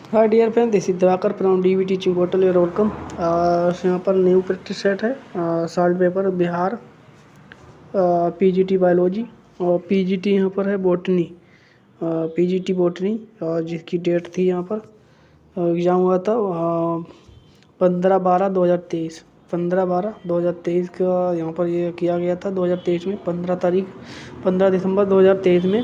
Hi dear friend, this is Divakar from DV teaching portal. You're welcome. यहाँ पर new practice set है। Solve paper Bihar, PGT biology और PGT यहाँ पर है बॉटनी, पीजीटी बॉटनी, जिसकी डेट थी यहाँ पर एग्ज़ाम हुआ था 15/12/2023। 15/12/2023 का यहाँ पर ये किया गया था। 2023 में 15 दिसंबर 2023 में।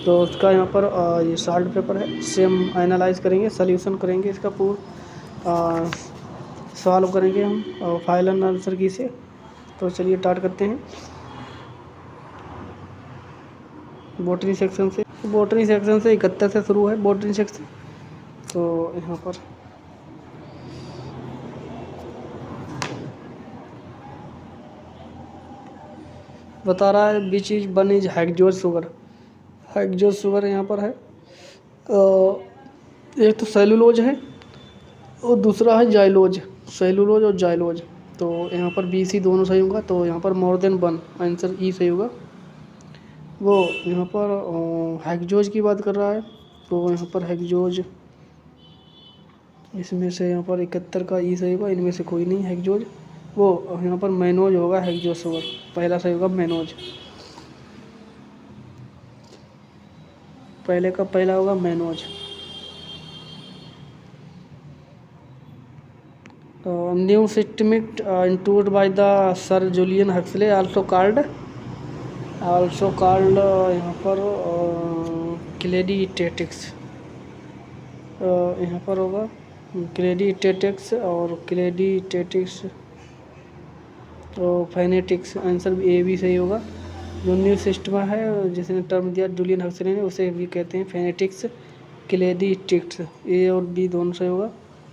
तो उसका यहाँ पर ये सॉल्व पेपर है। इससे हम एनालाइज करेंगे, सॉल्यूशन करेंगे, इसका पूरा सॉल्व करेंगे हम फाइल एंड आंसर की से। तो चलिए स्टार्ट करते हैं बॉटनी सेक्शन से। बॉटनी सेक्शन से 71 से शुरू है बॉटनी सेक्शन। तो यहाँ पर बता रहा है which is one is hexose sugar. Hexose sugar यहाँ पर है। एक तो सेलुलोज है और दूसरा है जाइलोज। सेलुलोज और जाइलोज। तो यहाँ पर बी सी दोनों सही होगा। तो यहाँ पर more than one, answer E सही होगा। वो यहाँ पर हेक्सोज की बात कर रहा है। तो यहाँ पर हेक्सोज, इसमें से यहाँ पर 71 का ई सही होगा। इनमें से कोई नहीं हेक्सोज। वो यहाँ पर मैनोज होगा। हेक्सोज शुगर पहला सही होगा, मैनोज। पहले का पहला होगा मैनोज। New systemic introduced by the sir Julian Huxley, also called यहाँ पर क्लेडी स्टैटिक्स। यहाँ पर होगा क्लेडी स्टैटिक्स और क्लेडी स्टैटिक्स और फाइनेटिक्स। आंसर ए भी सही होगा। जो न्यू सिस्टम है जिसने टर्म दिया जूलियन हक्सले ने, उसे भी कहते हैं फेनेटिक्स, क्लेडी स्टिक्स। ए और बी दोनों सही होगा।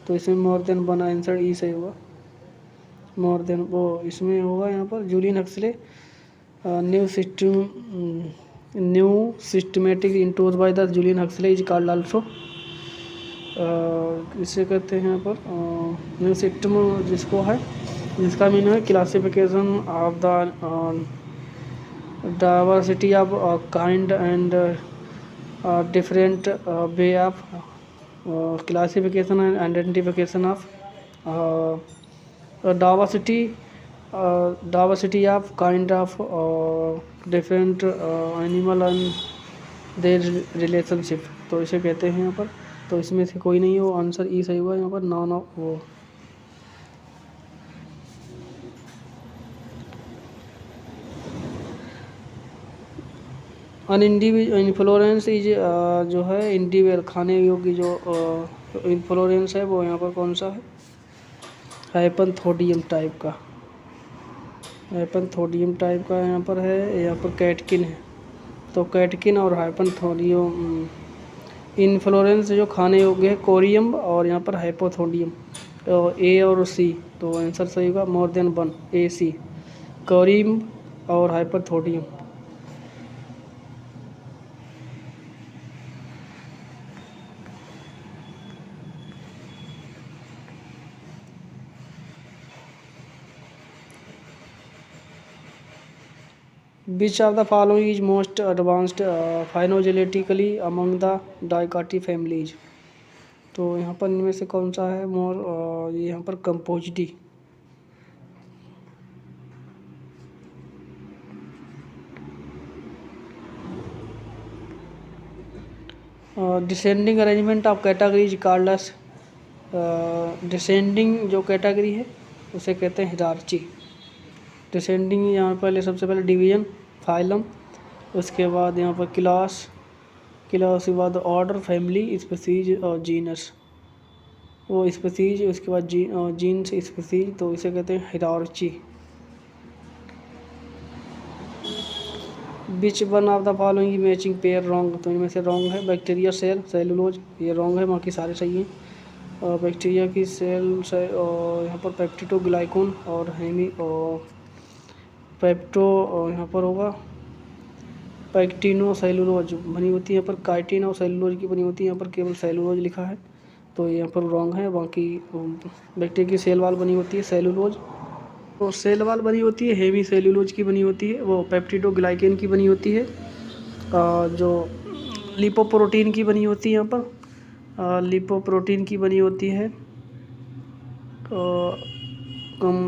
तो इसमें more than one, answer E सही होगा। मोर देन वो इसमें होगा यहाँ पर Julian Huxley. New systematic introduced by the Julian Huxley is called also, इसे कहते हैं यहाँ पर न्यू सिस्टम जिसको है, जिसका मीन है classification of the diversity of kind and different way of classification and identification of diversity of kind of different animal and their relationship। तो इसे कहते हैं यहाँ पर। तो इसमें से कोई नहीं हो, आंसर ई सही हुआ यहाँ पर। नॉन ऑफ वो इन्फ्लोरेंस इज जो है इंडिविजुअल खाने योग्य जो इन्फ्लोरेंस है वो यहाँ पर कौन सा है? हाइपनथोडियम टाइप का। हाइपनथोडियम टाइप का यहाँ पर है। यहाँ पर कैटकिन है। तो कैटकिन और हाइपनथोडियम इन्फ्लोरेंस जो खाने योग्य है कोरियम और यहाँ पर हाइपोथोडियम। ए और सी। तो आंसर सही होगा मोर देन वन, ए सी, कोरियम और हाइपोथोडियम। Which of the following is most advanced phylogenetically among the Dicoty families? तो यहाँ पर इनमें से कौन सा है मोर ये यहाँ पर compositae. Descending arrangement of categories called as, descending जो कैटेगरी है उसे कहते हैं हिरार्ची। डिसेंडिंग यहाँ पहले सबसे पहले डिवीजन, फाइलम, उसके बाद यहाँ पर क्लास के बाद ऑर्डर, फैमिली, स्पीसीज और जीनस। वो स्पीसीज उसके बाद जीन्स, स्पीसीज। तो इसे कहते हैं hierarchy. Which one of the following matching pair wrong. तो इनमें से रॉन्ग है बैक्टीरिया सेल सेलुलोज, ये रॉन्ग है, बाकी सारे सही हैं। बैक्टीरिया की सेल यहाँ पर पेप्टिडोग्लाइकन और हेमी और पेप्टो यहाँ पर होगा पैक्टिनो सेलुलोज बनी होती है। यहाँ पर काइटिन और सेलुलोज की बनी होती है। यहाँ पर केवल सेलुलोज लिखा है, तो यहाँ पर रॉन्ग है। बाकी बैक्टीरिया की सेल वाल बनी होती है सेलुलोज, तो सेल वाल बनी होती है हेमी सेलुलोज की बनी होती है। वो पेप्टिडोग्लाइकन की बनी होती है, जो लिपोप्रोटीन की बनी होती है यहाँ पर। लिपोप्रोटीन की बनी होती है।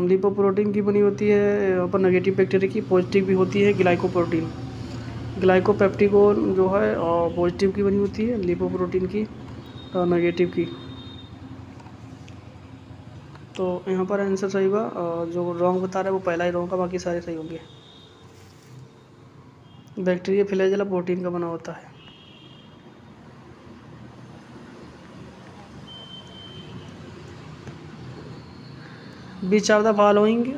लिपोप्रोटीन की बनी होती है यहाँ पर नेगेटिव बैक्टीरिया की, पॉजिटिव भी होती है ग्लाइकोप्रोटीन। ग्लाइकोपेप्टिकोन जो है पॉजिटिव की बनी होती है, लिपोप्रोटीन की नेगेटिव की। तो यहाँ पर आंसर सही होगा, जो रॉन्ग बता रहा है वो पहला ही रॉन्ग का, बाकी सारे सही होंगे। बैक्टीरिया फ्लैजेला प्रोटीन का बना होता है। Which of the following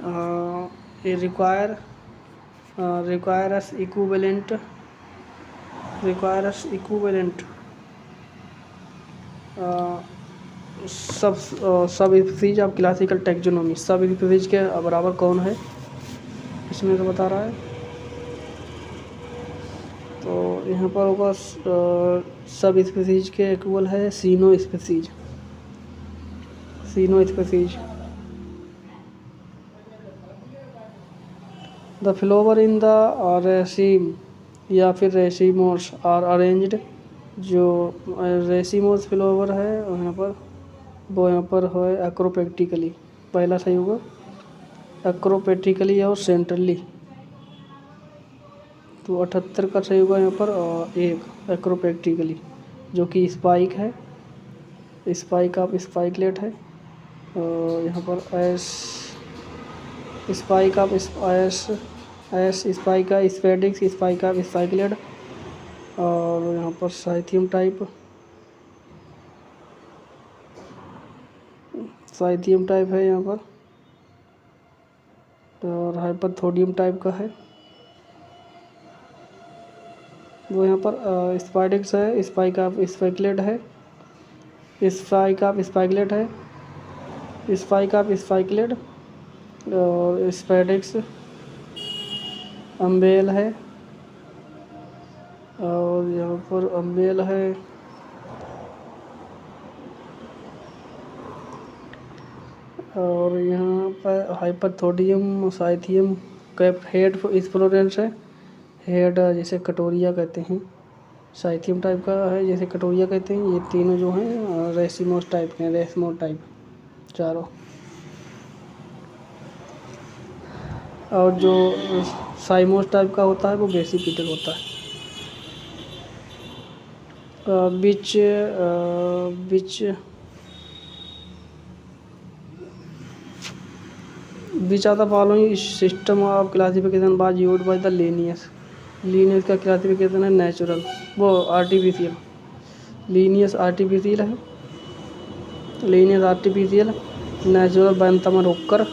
require as equivalent sub species of classical taxonomy. Sub species के बराबर कौन है इसमें तो बता रहा है। तो यहाँ पर होगा सब स्पीसीज के इक्वल है सीनो species. The flower in the raceme या फिर रेसिमोस आर अरेंज्ड। जो रेसिमोस फ्लावर है यहाँ पर वो यहाँ पर है एक्रोपेक्टिकली, पहला सही होगा, एक्रोपेक्टिकली और सेंट्रली। तो 78 का सही होगा यहाँ पर एक एक्रोपेक्टिकली, जो कि स्पाइक है, स्पाइक ऑफ स्पाइकलेट है। यहाँ पर S spike of S spike का स्पेडिक्स स्पाइक ऑफ स्पाइकलेट। और यहाँ पर साइथियम टाइप है यहाँ पर, और हाइपरथोडियम टाइप का है वो यहाँ पर स्पाइडिक्स है, स्पाइक ऑफ स्पाइकलेट है, स्पाइक ऑफ स्पाइकलेट और स्पाइडिक्स अम्बेल है, और यहाँ पर अम्बेल है। और यहाँ पर हाइपरथोडियम साइथियम कैप हेड स्प्लोरेंस है, हेड जैसे कटोरिया कहते हैं, साइथियम टाइप का है जैसे कटोरिया कहते हैं। ये तीनों जो हैं रेसिमोस टाइप के हैं, रेसिमोस टाइप चारों। और जो साइमोस टाइप का होता है वो बेसिपिटल होता है। Which of the following system of classification was used by the Linnaeus का क्लासिफिकेशन है नेचुरल, वो आर्टिफिशियल। लीनियस आर्टिफिशियल है, natural Bentham Hooker,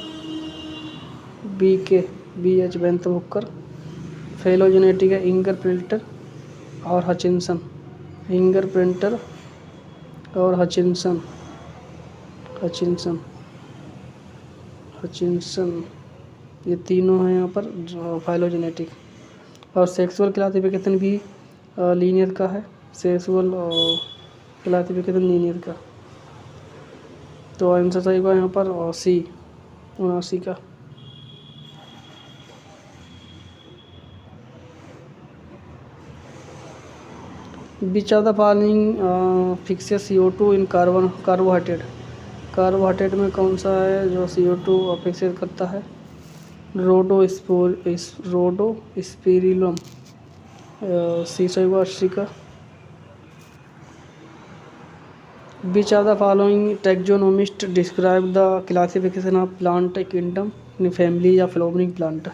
BH Bentham Hooker. Phylogenetic है इंगर प्रिंटर और हचिनसन, हचिनसन ये तीनों हैं यहाँ पर फाइलोजेनेटिक। और सेक्सुअल क्लासिफिकेशन भी लीनियर का है, सेक्सुअल क्लासिफिकेशन लीनियर का। तो आंसर सही होगा यहाँ पर सी 79 का। Which of the following fixes CO2 in carbohydrate में कौन सा है जो CO2 फिक्सेट करता है? रोडोस्पिरिलम सी सही होगा 80 का। Which of the following taxonomist describe the classification of plant kingdom in family या फ्लावरिंग प्लांट।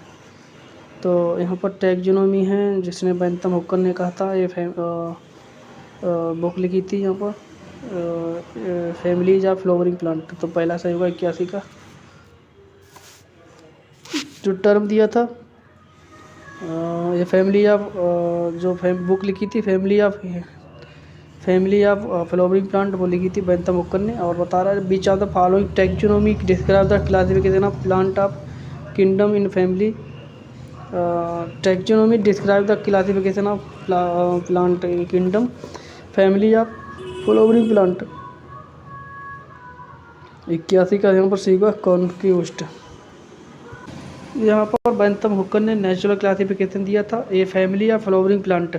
तो यहाँ पर टैक्सोनोमी है जिसने बेंथम हुकर ने कहा था, ये बुक लिखी थी यहाँ पर फैमिलीज ऑफ फ्लावरिंग प्लांट। तो पहला सही होगा 81 का। जो टर्म दिया था ये फैमिली ऑफ जो बुक लिखी थी फैमिली ऑफ फ्लावरिंग प्लांट वो लिखी थी बेंथम हुकर ने। और बता रहा है which of the following taxonomy describe the classification of plant of kingdom in family. Taxonomy describe the classification of plant kingdom family of flowering plant. 81 का यहाँ पर सीखा कॉन्फ्यूज्ड। यहाँ पर बेंथम हुकर ने नेचुरल क्लासिफिकेशन दिया था, ये फैमिली ऑफ फ्लावरिंग प्लांट।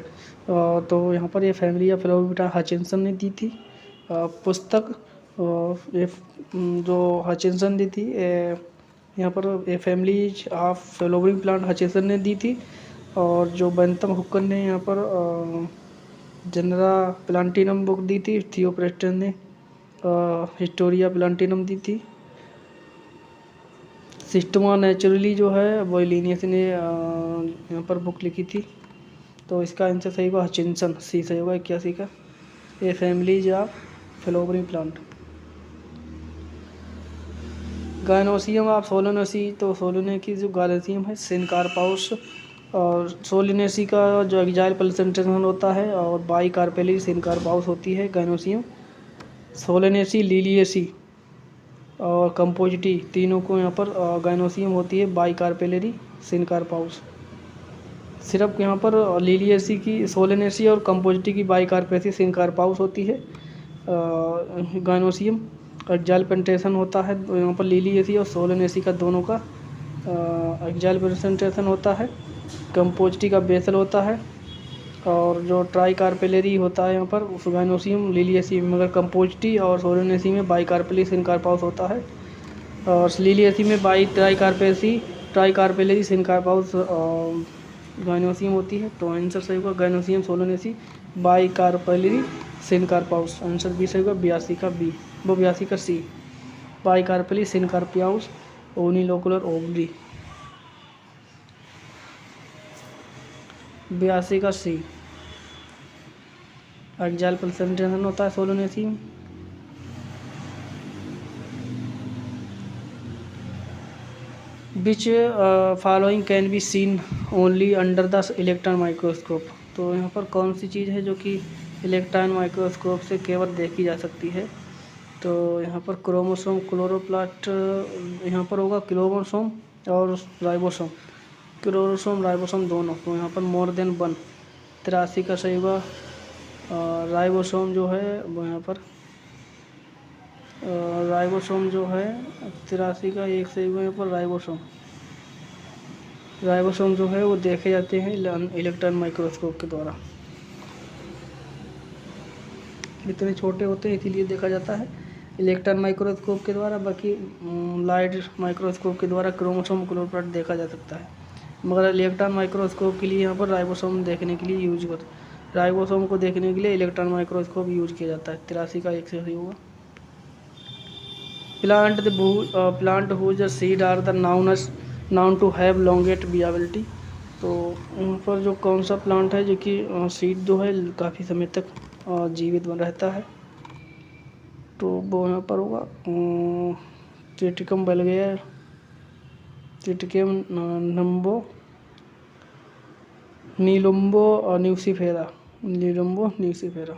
तो यहाँ पर ये family of flowering plant Hutchinson ने दी थी। पुस्तक जो हचिंसन दी थी, यहाँ पर a families of flowering plant Hutchinson ने दी थी। और जो बेंथम हुकर ने यहाँ पर जनरा प्लांटिनम बुक दी थी, थियोप्रेस्टन ने हिस्टोरिया प्लांटिनम दी थी। सिस्टमा नेचुरली जो है वो लीनियस ने यहाँ पर बुक लिखी थी। तो इसका आंसर सही होगा हचिंसन, सी सही होगा 81 का। A families of flowering plant. Gynoecium of Solanaceae, तो सोलोनेसी जो गायनोसियम है सिनकार्पाउस, और सोलिनेसी का जो एग्जाइल प्लेसेंटेशन होता है, और बाई कार्पेली सिनकार्पाउस होती है गायनोसियम। सोलिनेसी, लिलिएसी और कंपोजिटी, तीनों को यहाँ पर गायनोसियम होती है बाई कार्पेलरी सिनकार्पाउस। सिर्फ यहाँ पर लिलिएसी की, सोलिनेसी और कंपोजिटी की बाई कार्पेसी सिनकार्पाउस होती है गायनोसियम। एक्जाइल प्रेजेंटेशन होता है यहाँ पर लिलिएसी और सोलिनेसी का, दोनों का एक्जाइल प्रेजेंटेशन होता है। कंपोजिटी का बेसल होता है। और जो ट्राई कार्पेलरी होता है यहाँ पर उस गायनोसियम लिलिएसी, मगर कंपोजिटी और सोलिनेसी में बाई कार्पेली सिनकार्पाउस होता है। और लिलिएसी में bi tricarpellary syncarpous gynoecium होती है। तो आंसर सही होगा gynoecium Solanaceae bicarpellary syncarpous. Answer B सही होगा 82 का बी, वो 82 का सी, बाई कार्पेली सिनकार्पाउस ओनिलोकुलर ओवरी। 82 का सी, एक्जाइल प्रेजेंटेशन होता है सोलोनेसी में। Which following can be seen only under the electron microscope, तो यहाँ पर कौन सी चीज़ है जो कि इलेक्ट्रॉन माइक्रोस्कोप से केवल देखी जा सकती है। तो यहाँ पर क्रोमोसोम, क्लोरोप्लास्ट, यहाँ पर होगा क्रोमोसोम और राइबोसोम, क्लोरोसोम राइबोसोम दोनों। तो यहाँ पर मोर देन 1, 83 का सही होगा। राइबोसोम जो है वो यहाँ पर राइबोसोम जो है 83 का एक सही होगा यहाँ पर। राइबोसोम जो है वो देखे जाते हैं इलेक्ट्रॉन माइक्रोस्कोप के द्वारा। इतने छोटे होते हैं इसीलिए देखा जाता है इलेक्ट्रॉन माइक्रोस्कोप के द्वारा। बाकी लाइट माइक्रोस्कोप के द्वारा क्रोमोसोम, क्लोरोप्लास्ट देखा जा सकता है, मगर इलेक्ट्रॉन माइक्रोस्कोप के लिए यहाँ पर राइबोसोम देखने के लिए यूज होता है। राइबोसोम को देखने के लिए इलेक्ट्रॉन माइक्रोस्कोप यूज किया जाता है। 83 का एक सही होगा। Plant whose seed are the known to have longest viability, तो यहाँ पर जो कौन सा प्लांट है जो कि सीड जो है काफ़ी समय तक जीवित बना रहता है, तो वो यहाँ पर होगा ट्रिटिकम बल्गेयर, ट्रिटिकम नम्बो, नीलुम्बो और न्यूसीफेरा, नीलुम्बो न्यूसीफेरा।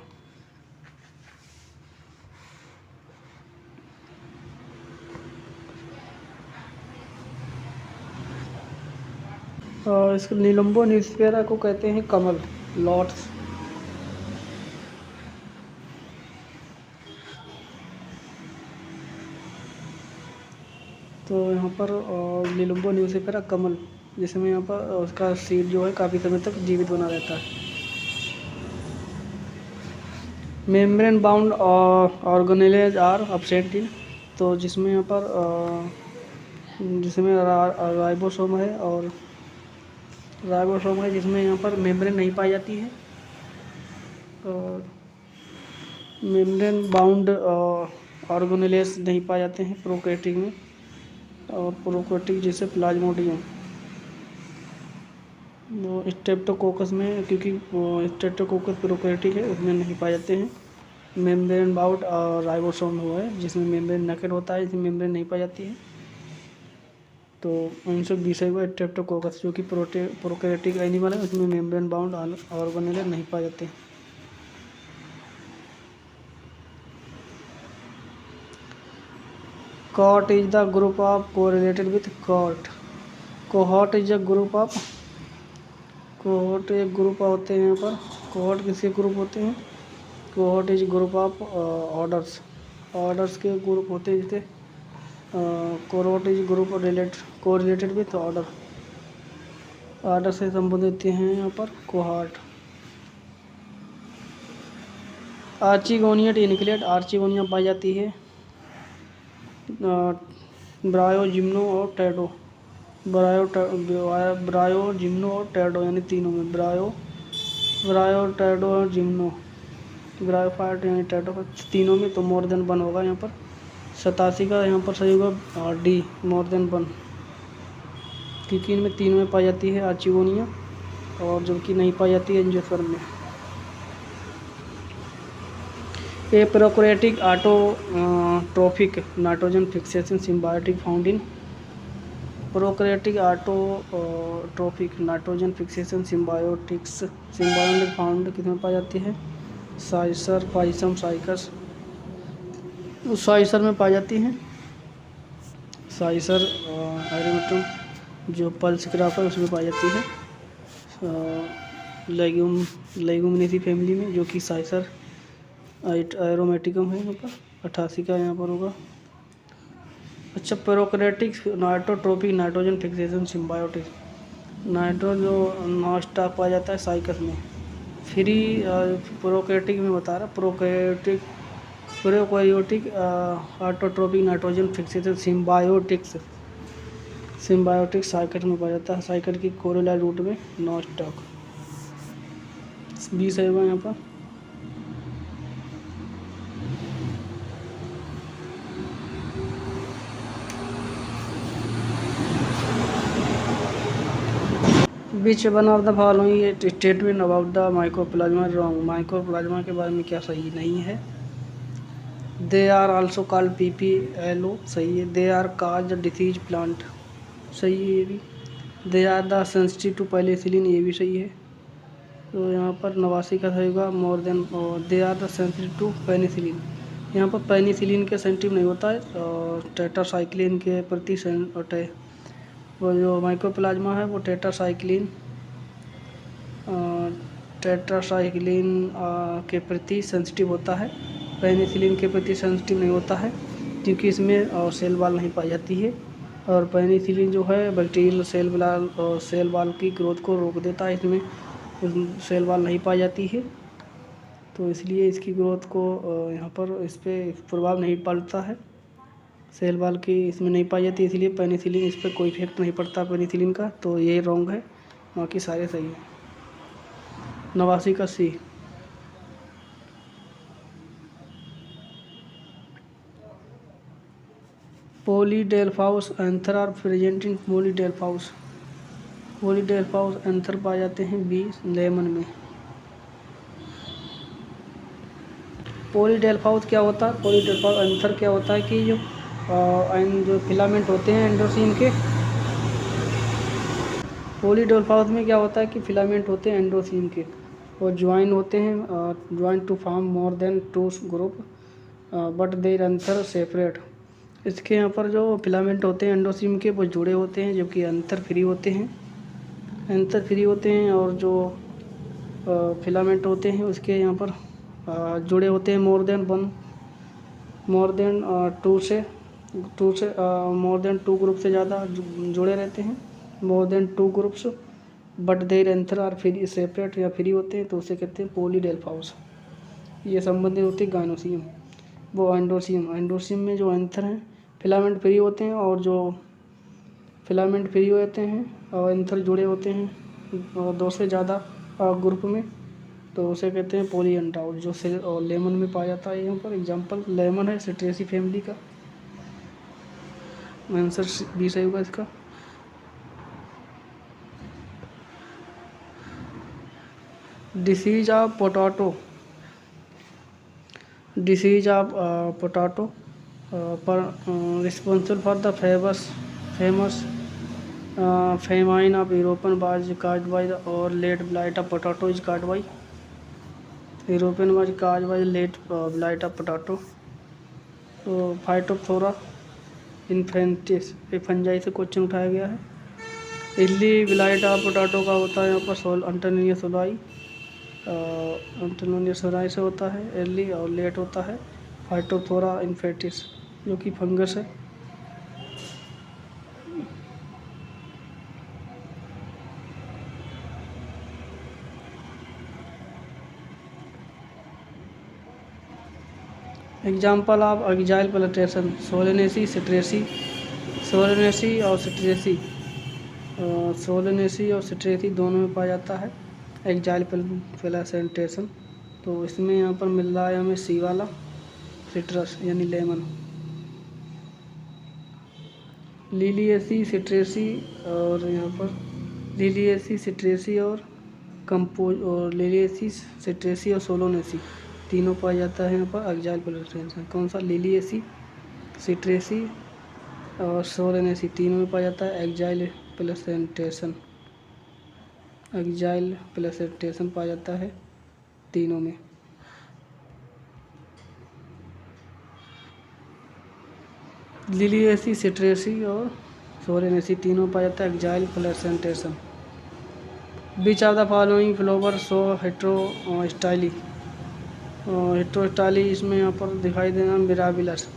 और इसको नीलुम्बो न्यूसीफेरा को कहते हैं कमल, लॉट्स। तो यहाँ पर नीलुम्बो न्यूसीफेरा कमल, जिसमें यहाँ पर उसका सीड जो है काफ़ी समय तक जीवित बना रहता है। Membrane bound organelles are absent in, तो जिसमें यहाँ पर जिसमें राइबोसोम है, और राइबोसोम है जिसमें यहाँ पर मेम्ब्रेन नहीं पाई जाती है। और मेम्ब्रेन बाउंड ऑर्गेनेलेज नहीं पाए जाते हैं प्रोकैरियोटिक में, और प्रोकैरियोटिक जैसे प्लाज्मोडियम, वो स्ट्रेप्टोकोकस में, क्योंकि स्ट्रेप्टोकोकस प्रोकैरियोटिक है उसमें नहीं पाए जाते हैं। मेम्ब्रेन बाउंड राइबोसोम हुआ है जिसमें मेम्ब्रेन नकेट होता है, जिसमें मेम्ब्रेन नहीं पाई जाती है। तो उनसे विषय हुआ स्ट्रेप्टोकोकस जो कि प्रोकैरियोटिक एनिमल है, उसमें मेम्ब्रेन बाउंड ऑर्गेनेलेज नहीं पाए जाते हैं। Cohort is the group of correlated with cohort. Cohort is a group of, cohort एक ग्रुप होते हैं यहाँ पर। cohort किसके ग्रुप होते हैं? cohort is group of orders, orders के ग्रुप होते हैं। जैसे cohort is group correlated with order, order से संबंधित हैं यहाँ पर cohort। आर्चिगोनिया टिनिकलेट, आर्चिगोनिया पाई जाती है ब्रायो, जिम्नो और टैडो, ब्रायो, जिम्नो और टैडो यानी तीनों में, ब्रायो टैडो और जिम्नो, ब्रायोफाइट यानी टैडो तीनों में, तो मोर देन वन होगा यहाँ पर। 87 का यहाँ पर सही होगा डी, मोर देन वन, क्योंकि इनमें तीनों में पाई जाती है आर्चिगोनिया, और जबकि नहीं पाई जाती है एंजियोस्पर्म में। A prokaryotic autotrophic nitrogen fixation symbiotic found in, prokaryotic autotrophic nitrogen fixation symbiotics found किसमें पाई जाती है? साइसर, पाइसम, साइकस, साइसर में पाई जाती है। साइसर एरिमेटम जो पल्स क्राफ है उसमें पाई जाती है, लेग्यूमिनेसी फैमिली में, जो कि साइसर एरोमेटिकम है यहाँ पर। 88 का यहाँ पर होगा। अच्छा, prokaryotic nitrotropic nitrogen fixation symbiotic, nitro जो नॉस्टॉक पाया जाता है साइकस में, फ्री प्रोकैरियोटिक में बता रहा, prokaryotic autotrophic nitrogen fixation symbiotic cycad में पाया जाता है, साइकट की कोरोलाई रूट में नॉस्टॉक। 20 है यहाँ पर। Which one of the following statement about the mycoplasma wrong, mycoplasma के बारे में क्या सही नहीं है? They are also called PPLO, सही है। They are cause disease plant, सही है ये भी। They are the sensitive to penicillin, ये भी सही है। तो यहाँ पर 89 का सही होगा more than, they are the sensitive to penicillin, यहाँ पर पेनिसिलिन के सेंसिटिव नहीं होता है, टेट्रासाइक्लिन के प्रति वो जो माइकोप्लाज्मा है वो टेट्रासाइक्लिन के प्रति सेंसिटिव होता है, पेनिसिलिन के प्रति सेंसिटिव नहीं होता है, क्योंकि इसमें सेल वॉल नहीं पाई जाती है, और पेनिसिलिन जो है बैक्टीरियल सेल वॉल की ग्रोथ को रोक देता है, इसमें सेल वॉल नहीं पाई जाती है, तो इसलिए इसकी ग्रोथ को यहाँ पर इस पर प्रभाव नहीं पड़ता है, सेल वॉल की इसमें नहीं पाई जाती, इसलिए पेनिसिलिन इस पर कोई इफेक्ट नहीं पड़ता पेनिसिलिन का, तो ये रॉन्ग है, बाकी सारे सही है। 89 का C. Polyadelphous anther are present in polyadelphous anther पाए जाते हैं बी, लेमन में। पॉलीडेल्फाउस क्या होता है? पॉलीडेल्फाउस एंथर क्या होता है कि जो फिलामेंट होते हैं एंडोसीम के, पॉलीडेल्फाउस में क्या होता है कि फिलामेंट होते हैं एंडोसीम के, और ज्वाइन होते हैं, join to form more than 2 group but there anther separate. इसके यहाँ पर जो फिलामेंट होते हैं एंडोसीम के वो जुड़े होते हैं, जबकि एंथर फ्री होते हैं, और जो फिलामेंट होते हैं उसके यहाँ पर जुड़े होते हैं मोर देन 2 ग्रुप से ज़्यादा जुड़े रहते हैं, more than 2 groups, but there anther are free separate या फ्री होते हैं, तो उसे कहते हैं पॉलीडेल्फाउस। ये संबंधित होती है गाइनोसियम, वो एंडोसियम में जो एंथर हैं फिलामेंट फ्री होते हैं, और जो फिलामेंट फ्री होते हैं और एंथर जुड़े होते हैं 2 से ज़्यादा ग्रुप में, तो उसे कहते हैं पॉलीएंटाउट, जो सेल और लेमन में पाया जाता है। यहाँ पर एग्जांपल लेमन है सिट्रेसी फैमिली का, आंसर बी सही होगा इसका। डिसीज ऑफ पोटैटो पर responsible for the famous famine of European was caused by और late blight of potato is caused by, European was caused by late blight of potato. तो Phytophthora infestans पे fungi से question उठाया गया है। Idli blight of potato का होता है यहाँ पर अंटोनिया सोलाई से होता है एर्ली, और लेट होता है फाइटोप्थोरा इन्फेंटिस जो कि फंगस है। Example of axile penetration Solanaceae Citraceae, Solanaceae और सिट्रेसी, सोलेनेसी और सिट्रेसी दोनों में पाया जाता है एक्जाइल प्लेसेंटेशन। तो इसमें यहाँ पर मिल रहा है हमें सी वाला सिट्रस यानी लेमन। लिलिएसी सिट्रेसी और यहाँ पर लिलिएसी सिट्रेसी और कंपोज और लिलिएसी सिट्रेसी और सोलोनेसी तीनों पाया जाता है यहाँ पर एक्जाइल प्लेसेंटेशन। कौन सा? लिलिएसी सिट्रेसी और सोलेनेसी तीनों में पाया जाता है एक्जाइल प्लेसेंटेशन। एक्जाइल प्लेसेंटेशन पाया जाता है तीनों में। लिलिएसी सिट्रेसी और सोलेनेसी तीनों पाया जाता है axile placentation. Which of the following flower show heterostyly, heterostyly इसमें यहाँ पर दिखाई देना मिराबिलस,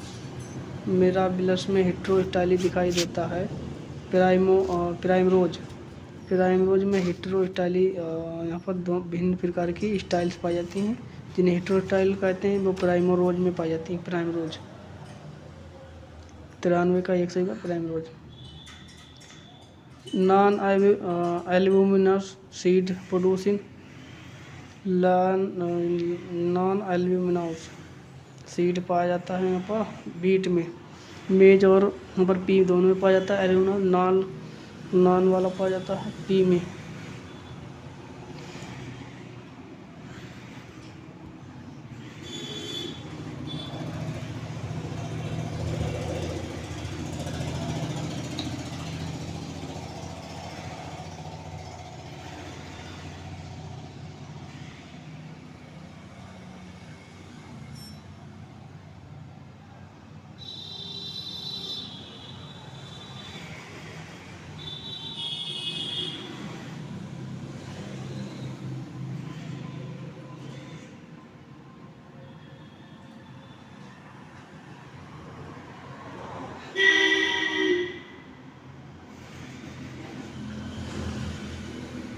मिराबिलस में हेट्रोस्टाइली दिखाई देता है। प्राइमरोज, प्राइमरोज में हेट्रोस्टाइली यहाँ पर दो भिन्न प्रकार की स्टाइल्स पाई जाती हैं जिन्हें हेट्रोस्टाइल कहते हैं, वो प्राइमरोज में पाई जाती हैं। प्राइमरोज 93 का 1 सही का primrose. Non albuminous seed producing, non albuminous seed पाया जाता है यहाँ पर बीट में, मेज और यहाँ पर पी दोनों में पाया जाता है। एल्यूमिनस नॉन वाला पाया जाता है पी में।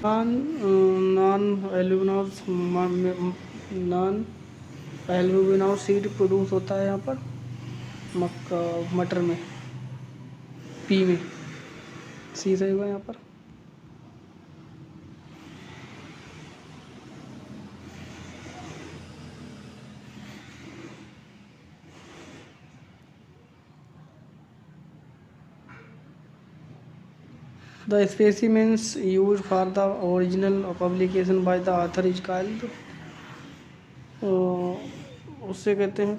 नॉन एल्यूमिनस सीड प्रोड्यूस होता है यहाँ पर मटर में, पी में, सी सही होगा यहाँ पर। The specimens used for the original publication by the author is called, उससे कहते हैं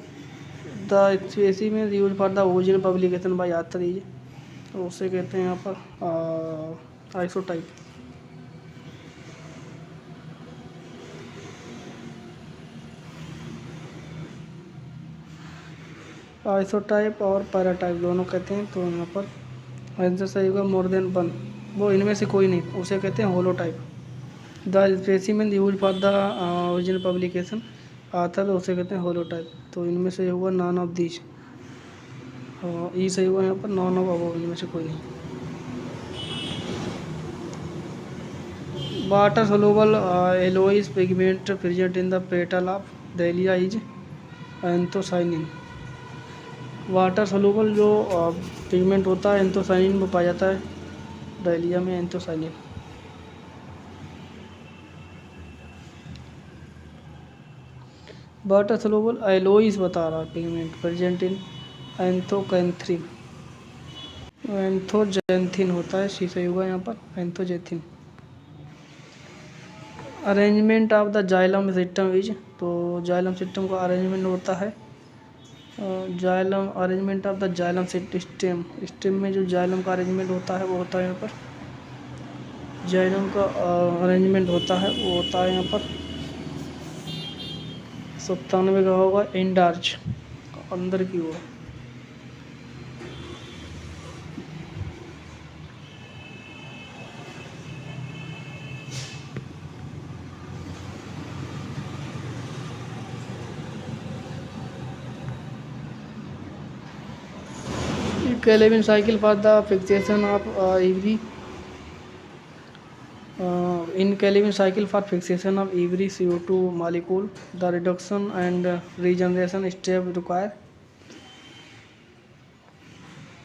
the specimens use for the original publication by author is, उससे कहते हैं यहाँ पर आइसोटाइप। आइसोटाइप और पैराटाइप दोनों कहते हैं। तो यहाँ पर आंसर सही होगा मोर देन वन, वो इनमें से कोई नहीं, उसे कहते हैं holotype. The specimen use for the original publication author, उसे कहते हैं होलोटाइप। तो इनमें से होगा नॉन ऑफ दीज, ई सही होगा यहाँ पर, नॉन ऑफ अबव, इनमें से कोई नहीं। वाटर सोलुबल एलोइस pigment present in the petal of dahlia is anthocyanin. Water soluble जो पिगमेंट होता है एंथोसाइनिन में पाया जाता है डहेलिया में, एंथोसाइनिन। वाटर सोलुबल एलोइस बता रहा है पिगमेंट प्रेजेंट इन एंथोकैंथ्रिन, एंथोजैंथिन होता है, सी सही होगा यहाँ पर, anthoxanthin. Arrangement of the xylem system is, तो जाइलम सिस्टम का अरेंजमेंट होता है xylem, arrangement of the xylem stem, stem में जो जाइलम का अरेंजमेंट होता है वो होता है यहाँ पर, जाइलम का अरेंजमेंट होता है वो होता है यहाँ पर 97 का होगा इंडार्च, अंदर की ओर। Calvin cycle for the fixation of every In Calvin cycle for fixation of every CO2 molecule, the reduction and regeneration step require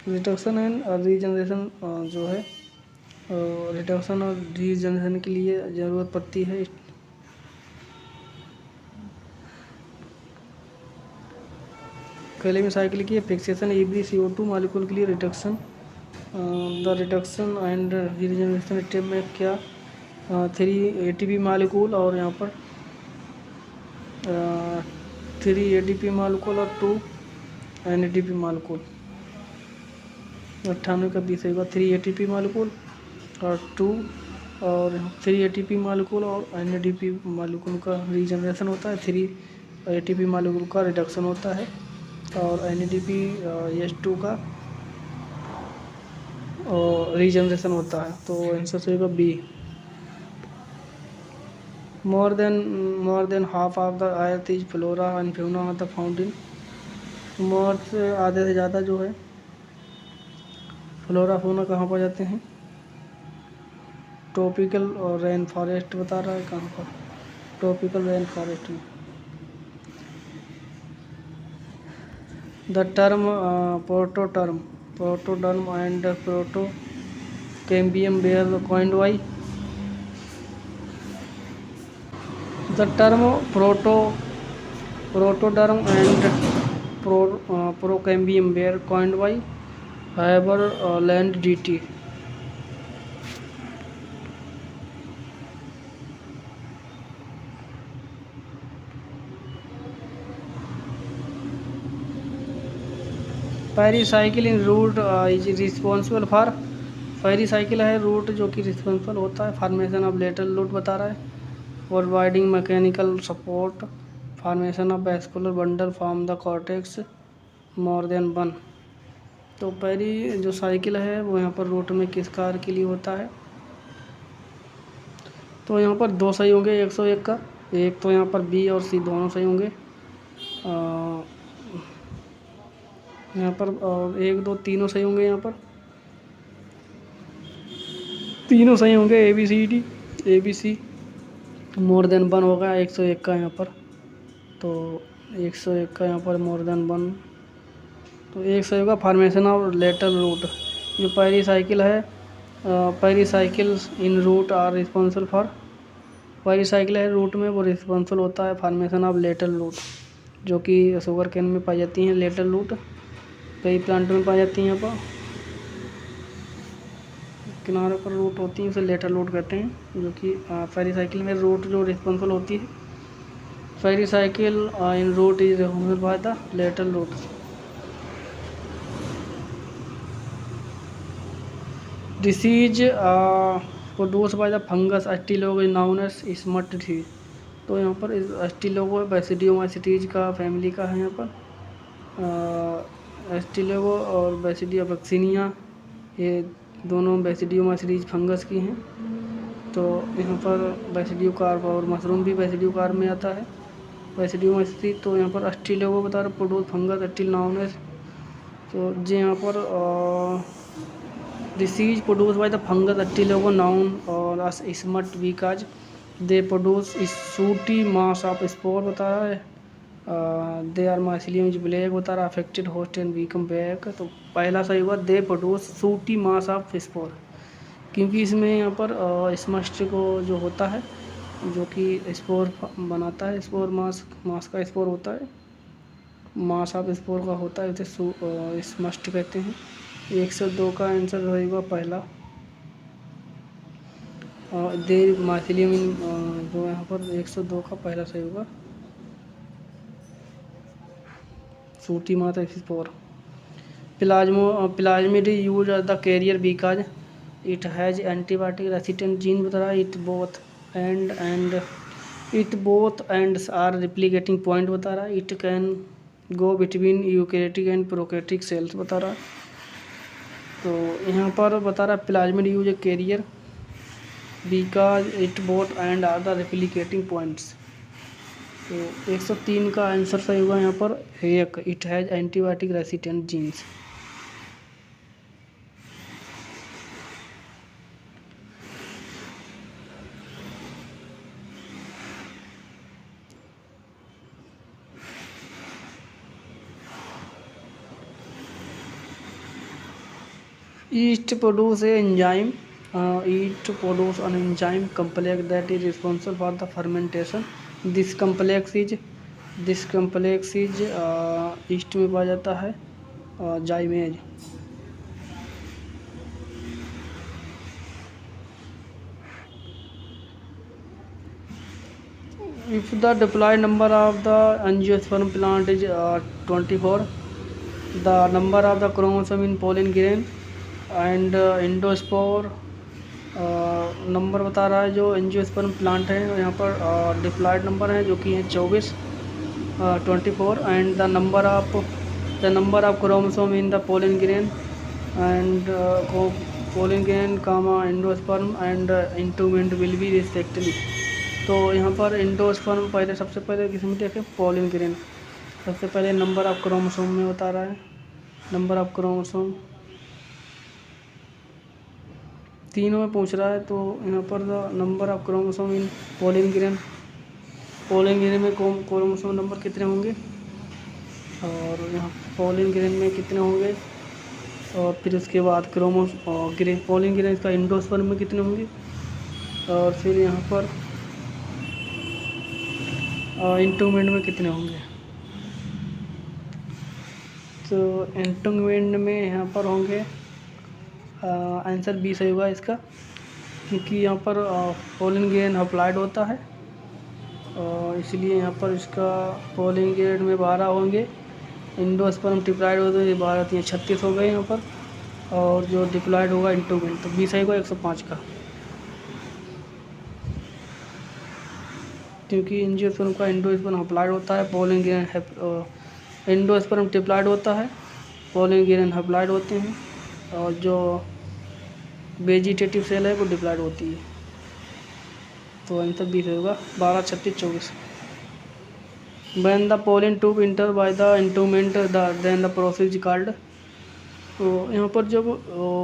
reduction and regeneration जो है रिडक्शन और रीजनरेशन के लिए ज़रूरत पड़ती है। कैलेविन साइकिल की फिक्सेशन एवरी CO2 मॉलिक्यूल के लिए reduction the reduction and regeneration step में क्या 3 ATP मॉलिक्यूल और यहाँ पर 3 ADP मॉलिक्यूल और 2 NADP मॉलिक्यूल 98 का 20 होगा 3 ATP मॉलिक्यूल और 3 ATP मॉलिक्यूल और NADP मॉलिक्यूल का रीजनरेशन होता है, 3 ATP मॉलिक्यूल का रिडक्शन होता है और NADP H2 का रीजनरेशन होता है। तो आंसर होगा B. More than half of the earth is flora and fauna of the fountain. More से आधे से ज़्यादा जो है फ्लोरा फौना कहाँ पर जाते हैं? ट्रॉपिकल और रेन फॉरेस्ट बता रहा है कहाँ पर, ट्रॉपिकल रेन फॉरेस्ट में। The term protoderm and protocambium were coined by the term protoderm and procambium were coined by Haberlandt DT। Pericycle in root is responsible for, pericycle है root जो कि responsible होता है फॉर्मेशन ऑफ लेटरल रूट बता रहा है, providing mechanical support, formation of vascular bundle from the cortex more than 1। तो peri जो साइकिल है वो यहाँ पर रूट में किस कार्य के लिए होता है? तो यहाँ पर 2 सही होंगे 101 का, एक तो यहाँ पर B और C दोनों सही होंगे, यहाँ पर 1 2 तीनों सही होंगे, यहाँ पर तीनों सही होंगे ABC मोर देन 1 होगा 101 का यहाँ पर। तो 101 का यहाँ पर मोर देन 1, तो 1 सही होगा फॉर्मेशन ऑफ लेटरल रूट। जो पेरिसाइकिल है pericycle in root are responsible for, pericycle है रूट में वो रिस्पॉन्सिबल होता है फॉर्मेशन ऑफ लेटरल रूट, जो कि शुगर केन में पाई जाती हैं लेटरल रूट, कई प्लांट में पाई जाती हैं। यहाँ पर किनारे पर रूट होती है उसे लेटरल रूट कहते हैं, जो कि पेरिसाइकिल में रूट जो रिस्पॉन्सिबल होती है, pericycle in root is responsible by the lateral root. Disease produce by the fungus Ustilago known as smut disease. तो यहाँ पर एस्टिलोगो बैसिडियोमाइसीटीज का फैमिली का है, यहाँ पर एस्टिलोगो और बैसिडियोवैक्सीनिया ये दोनों बैसिडियोमाइसीटीज फंगस की हैं। तो यहाँ पर बैसिडियोकार्प और मशरूम भी बैसिडियोकार्प में आता है बैसिडियोमाइसीटीज। तो यहाँ पर एस्टिलोगो बता रहा प्रोड्यूस फंगस एस्टिल नाउन एज, तो जो यहाँ पर disease produced by the fungus Actilogo noun or as smut because they produce sooty mass of spore बता रहा है, they are mycelium is black बता रहा है, affected host and become back। तो पहला सही हुआ they produce sooty mass of spore, क्योंकि इसमें यहाँ पर स्मस्ट को जो होता है जो कि स्पोर बनाता है, स्पोर मास का स्पोर होता है, मास ऑफ स्पोर का होता है, उसे स्मस्ट कहते हैं। 102 का आंसर रहेगा पहला, देर माइसिलियम जो यहाँ पर 102 का पहला सही होगा सूटी माता spore. Plasmid use as the carrier because it has antibiotic resistant gene बता रहा है, it both ends are replicating point बता रहा है, it can go between eukaryotic and prokaryotic cells बता रहा है। तो यहाँ पर बता रहा है plasmid use a carrier because it both and are the replicating points. तो 103 का आंसर सही होगा यहाँ पर एक, it has antibiotic resistant jeans. Yeast produce a enzyme. Yeast produce an enzyme complex that is responsible for the fermentation. This complex is yeast में पाया जाता है जाइमेज. If the diploid number of the angiosperm plant is 24, the number of the chromosome in pollen grain and endospore number बता रहा है जो angiosperm plant है. यहाँ पर डिप्लॉयड नंबर है जो कि है 24 and the number of chromosome in the pollen grain and pollen grain comma endosperm and integument will be respectively. तो यहाँ पर एंडोस्पर्म पहले सबसे पहले किसमें देखें पोलन ग्रेन. सबसे पहले नंबर ऑफ क्रोमोसोम में बता रहा है. नंबर ऑफ क्रोमोसोम तीनों में पूछ रहा है. तो यहाँ पर number of chromosome in pollen grain में क्रोमोसोम नंबर कितने होंगे और यहाँ पोलन ग्रेन में कितने होंगे और फिर उसके बाद पोलन ग्रेन का एंडोस्पर्म में कितने होंगे और फिर यहाँ पर इंटूमेंट में कितने होंगे. तो इंटूमेंट में यहाँ पर होंगे आंसर बी सही होगा इसका, क्योंकि यहाँ पर पोलन ग्रेन हप्लॉइड होता है और इसलिए यहाँ पर इसका पोलन ग्रेन में 12 होंगे. एंडोस्पर्म डिप्लॉयड होते हैं 12 3 36 हो गए यहाँ पर. और जो डिप्लॉयड होगा इंटूमेंट, तो बी सही होगा 105 का, क्योंकि एंजियोस्पर्म का एंडोस्पर्म हप्लॉइड होता है, पोलन ग्रेन एंडोस्पर्म डिप्लॉयड होता है, पोलन ग्रेन हप्लॉइड होते हैं और जो वेजिटेटिव सेल है वो डिप्लॉयड होती है. तो आंसर बी सही होगा 12 36 24. When the pollen tube enter by the instrument then the process is called. तो यहाँ पर जब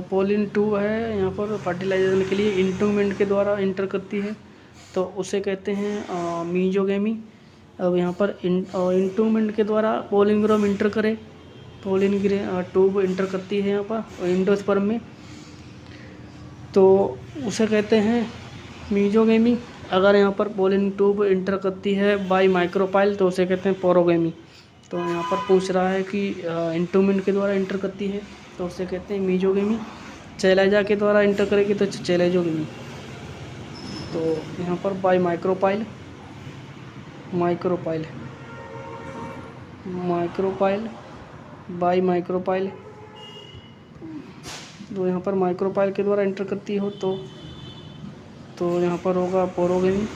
पोलन ट्यूब है यहाँ पर फर्टिलाइजेशन के लिए इंस्ट्रूमेंट के द्वारा इंटर करती है तो उसे कहते हैं मीजोगेमी. अब यहाँ पर इंस्ट्रूमेंट के द्वारा पोलन ग्राम इंटर करे, पोलन ट्यूब इंटर करती है यहाँ पर एंडोस्पर्म में, तो उसे कहते हैं मीजोगेमी. अगर यहाँ पर पोलन ट्यूब इंटर करती है बाय माइक्रोपाइल तो उसे कहते हैं पोरोगेमी. तो यहाँ पर पूछ रहा है कि इंस्ट्रूमेंट के द्वारा इंटर करती है तो उसे कहते हैं मीजोगेमी. चैलेजा के द्वारा इंटर करेगी तो चैलेजोगेमी. तो यहाँ पर बाय माइक्रोपाइल बाय माइक्रोपाइल. तो यहाँ पर माइक्रोपाइल के द्वारा इंटर करती हो तो यहाँ पर होगा पोरोगेमी.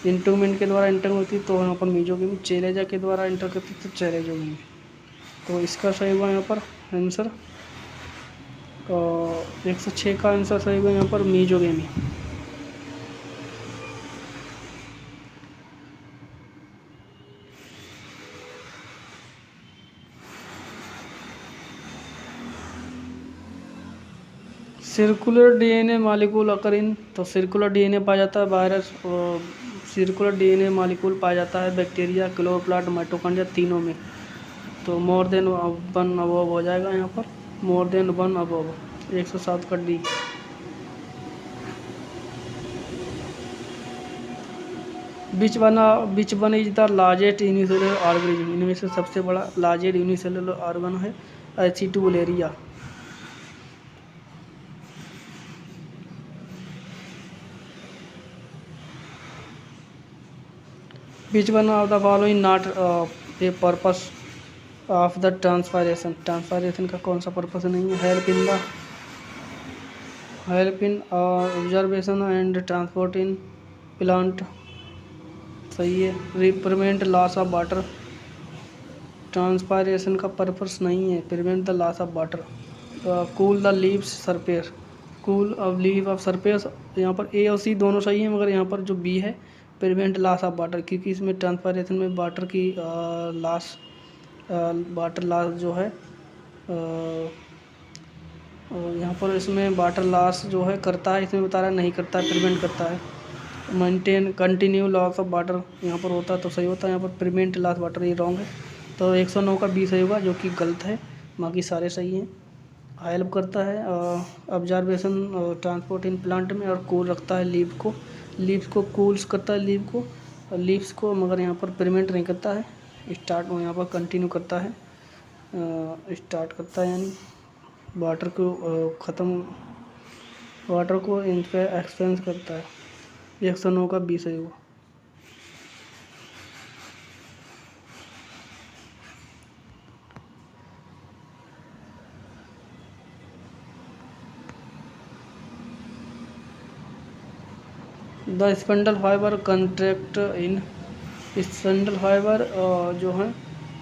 इंस्ट्रूमेंट के द्वारा इंटर होती तो यहाँ पर मीजोगेमी. चैलेजा के द्वारा इंटर करती तो चैलेजोगेमी. तो इसका सही हुआ यहाँ पर आंसर 106 का आंसर सही हुआ यहाँ पर मीजोगेमी. सर्कुलर डीएनए मॉलिक्यूल अकर इन. तो सर्कुलर डीएनए पाया जाता है वायरस. सर्कुलर डीएनए मॉलिक्यूल पाया जाता है बैक्टीरिया, क्लोरोप्लास्ट, माइटोकॉन्ड्रिया तीनों में. तो मोर देन 1 अबव हो जाएगा यहाँ पर. मोर देन 1 अबव 107 का D. Which one is the largest unicellular organism. इनमें से सबसे बड़ा लार्जेस्ट यूनिसेलुलर ऑर्गन है एसिटिवुलेरिया. Which one of the following not a purpose of the ट्रांसफायरेशन. ट्रांसफायरेशन का कौन सा पर्पस नहीं है. Help in observation and transport in plant. सही है. Prevent loss of water. Transpiration का पर्पस नहीं है prevent the loss of water. Cool the leaves surface. Cool of leave of surface. यहाँ पर ए और सी दोनों सही है मगर यहाँ पर जो बी है प्रिवेंट लॉस ऑफ वाटर, क्योंकि इसमें ट्रांसफायरेशन में वाटर की वाटर लॉस जो है यहाँ पर इसमें वाटर लॉस जो है करता है. इसमें बता रहा है नहीं करता है, प्रिवेंट करता है. Maintain continue loss of water यहाँ पर होता है तो सही होता है. यहाँ पर प्रिवेंट लॉस वाटर ये रॉन्ग है. तो 109 का बी सही होगा जो कि गलत है, बाकी सारे सही हैं. हेल्प करता है ऑब्जर्वेशन ट्रांसपोर्ट इन प्लांट में, और कूल रखता है लीव्स को कूल्स करता है लीव्स को, मगर यहाँ पर पेरमेंट नहीं करता है। स्टार्ट यहाँ पर कंटिन्यू करता है, स्टार्ट करता है यानी वाटर को वाटर को इन पे एक्सपेंस करता है। 109 का 20 है वो। The spindle fibre contract in, spindle fibre जो है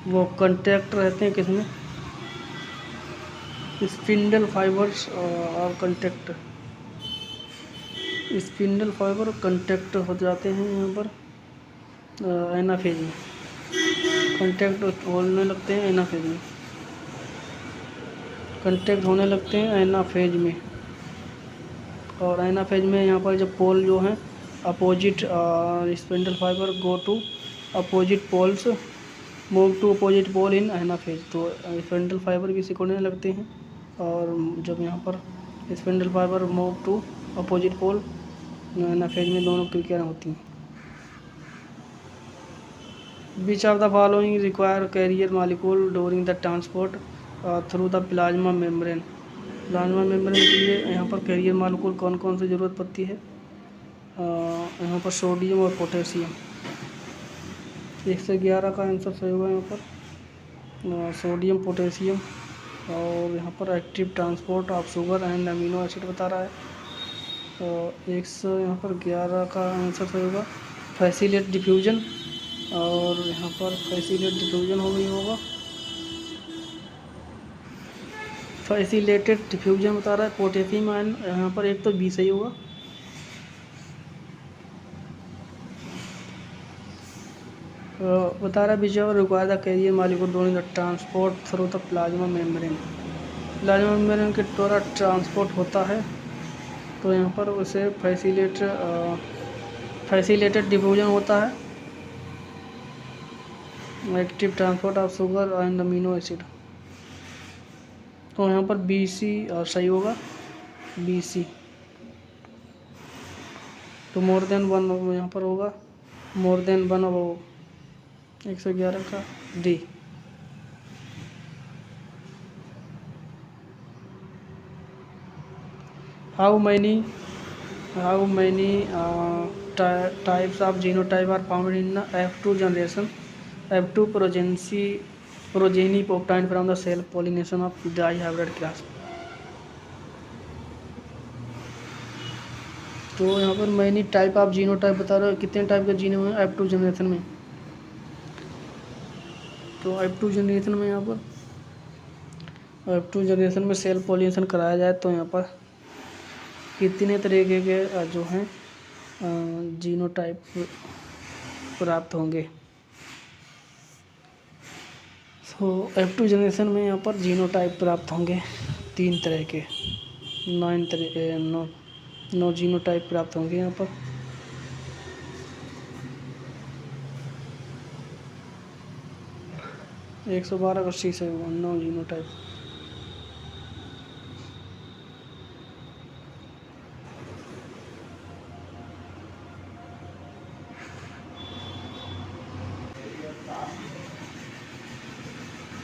वो कंट्रैक्ट रहते हैं किसमें, स्पिंडल फाइबर्स और कंट्रैक्ट, स्पिंडल फाइबर कंट्रैक्ट हो जाते हैं यहाँ पर एनाफेज में, कंट्रैक्ट होने लगते हैं एनाफेज में, कंट्रैक्ट होने लगते हैं एनाफेज में। और एनाफेज में यहाँ पर जब पोल जो है opposite spindle fibre go to opposite poles, move to opposite pole in anaphase, तो स्पिंडल फाइबर भी सिकुड़ने लगते हैं। और जब यहाँ पर spindle fibre move to opposite pole anaphase में दोनों क्रियाएं होती हैं। Which of the following require carrier molecule during the transport through the plasma membrane, plasma membrane के लिए यहाँ पर कैरियर मॉलिक्यूल कौन कौन सी ज़रूरत पड़ती है, यहाँ पर सोडियम और पोटेशियम। 111 का आंसर सही होगा यहाँ पर सोडियम पोटेशियम। और यहाँ पर active transport of sugar and amino acid बता रहा है, 111 का आंसर सही होगा फैसिलेट डिफ्यूजन। और यहाँ पर फैसिलेट डिफ्यूजन हो गई होगा, फैसिलेटेड डिफ्यूजन बता रहा है पोटेशियम आयन, यहाँ पर एक तो बी सही होगा। बता रहा है which ever require the career molecule during the transport through the plasma membrane, plasma membrane के द्वारा ट्रांसपोर्ट होता है, तो यहाँ पर उसे फैसिलेटेड डिफ्यूजन होता है, active transport of sugar and amino acid, तो यहाँ पर बी सी सही होगा, बी सी। तो मोर देन वन यहाँ पर होगा, मोर देन वन वो 111 का D. How many types of genotype are found in F2 generation, F2 progeny obtained from the cell pollination of dihybrid class। तो यहाँ पर मैनी टाइप ऑफ जीनोटाइप बता रहा है, कितने टाइप के जीनो हैं F2 जनरेशन में। तो F2 जनरेशन में यहाँ पर F2 जनरेशन में सेल पॉलिनेशन कराया जाए तो यहाँ पर कितने तरीके के जो हैं जीनोटाइप प्राप्त होंगे। तो F2 जनरेशन में यहाँ पर जीनोटाइप प्राप्त होंगे 3 तरह के, 9 जीनोटाइप प्राप्त होंगे यहाँ पर। एक 112 का सी से 9 जीनोटाइप।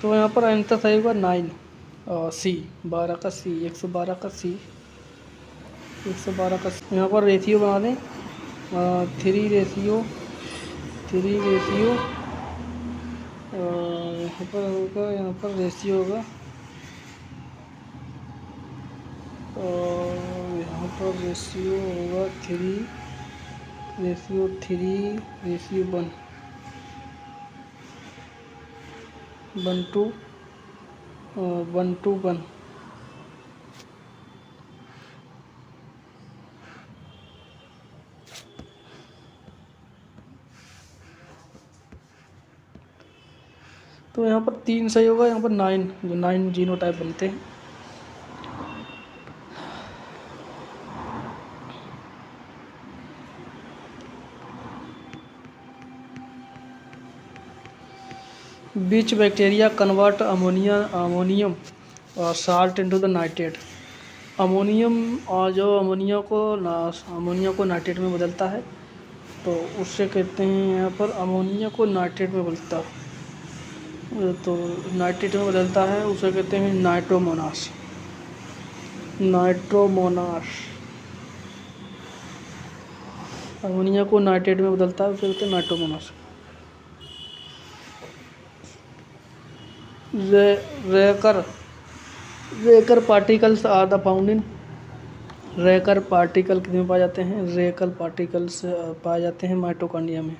तो यहाँ पर आंसर सही होगा 9 सी, 12 का सी, 112 का सी, 112 का सी। यहाँ पर रेशियो बना दें 3 रेशियो यहाँ पर रेशियो होगा, यहाँ पर रेशियो होगा 3 रेशियो 1 to 1। तो यहाँ पर 3 सही होगा, यहाँ पर 9 जो 9 जीनोटाइप बनते हैं। Which bacteria convert ammonium salt into the nitrate. Ammonium जो अमोनिया को नाइट्रेट में बदलता है, तो उससे कहते हैं यहाँ पर अमोनिया को नाइट्रेट में बदलता, तो नाइट्रेट में बदलता है, उसे कहते हैं नाइट्रोमोनास। नाइट्रोमोनास अमोनिया को नाइट्रेट में बदलता है, उसे कहते हैं Nitrosomonas. Raker raker particles are the found in. Raker particle किस में पाए जाते हैं? रेकर पार्टिकल्स पाए जाते हैं माइटोकॉन्ड्रिया में।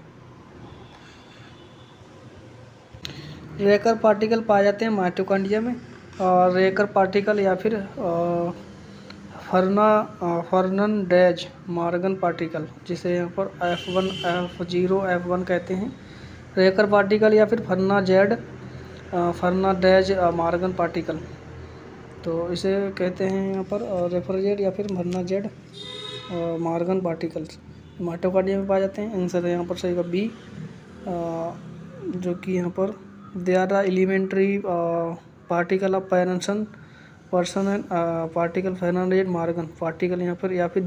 रेकर पार्टिकल पाए जाते हैं माइटोकॉन्ड्रिया में। और रेकर पार्टिकल या फिर फर्नांडेज मॉर्गन पार्टिकल, जिसे यहाँ पर F1 F0 F1 कहते हैं। रेकर पार्टिकल या फिर फर्नांडेज मॉर्गन पार्टिकल, तो इसे कहते हैं यहाँ पर रेफ्रिजरेट या फिर फर्नांडेज मॉर्गन पार्टिकल्स, माइटोकॉन्ड्रिया में पाए जाते हैं। आंसर है यहाँ पर सही का बी, जो कि यहाँ पर they are the elementary particle of person and particle Fernandez Morgan particle यहाँ पर, या फिर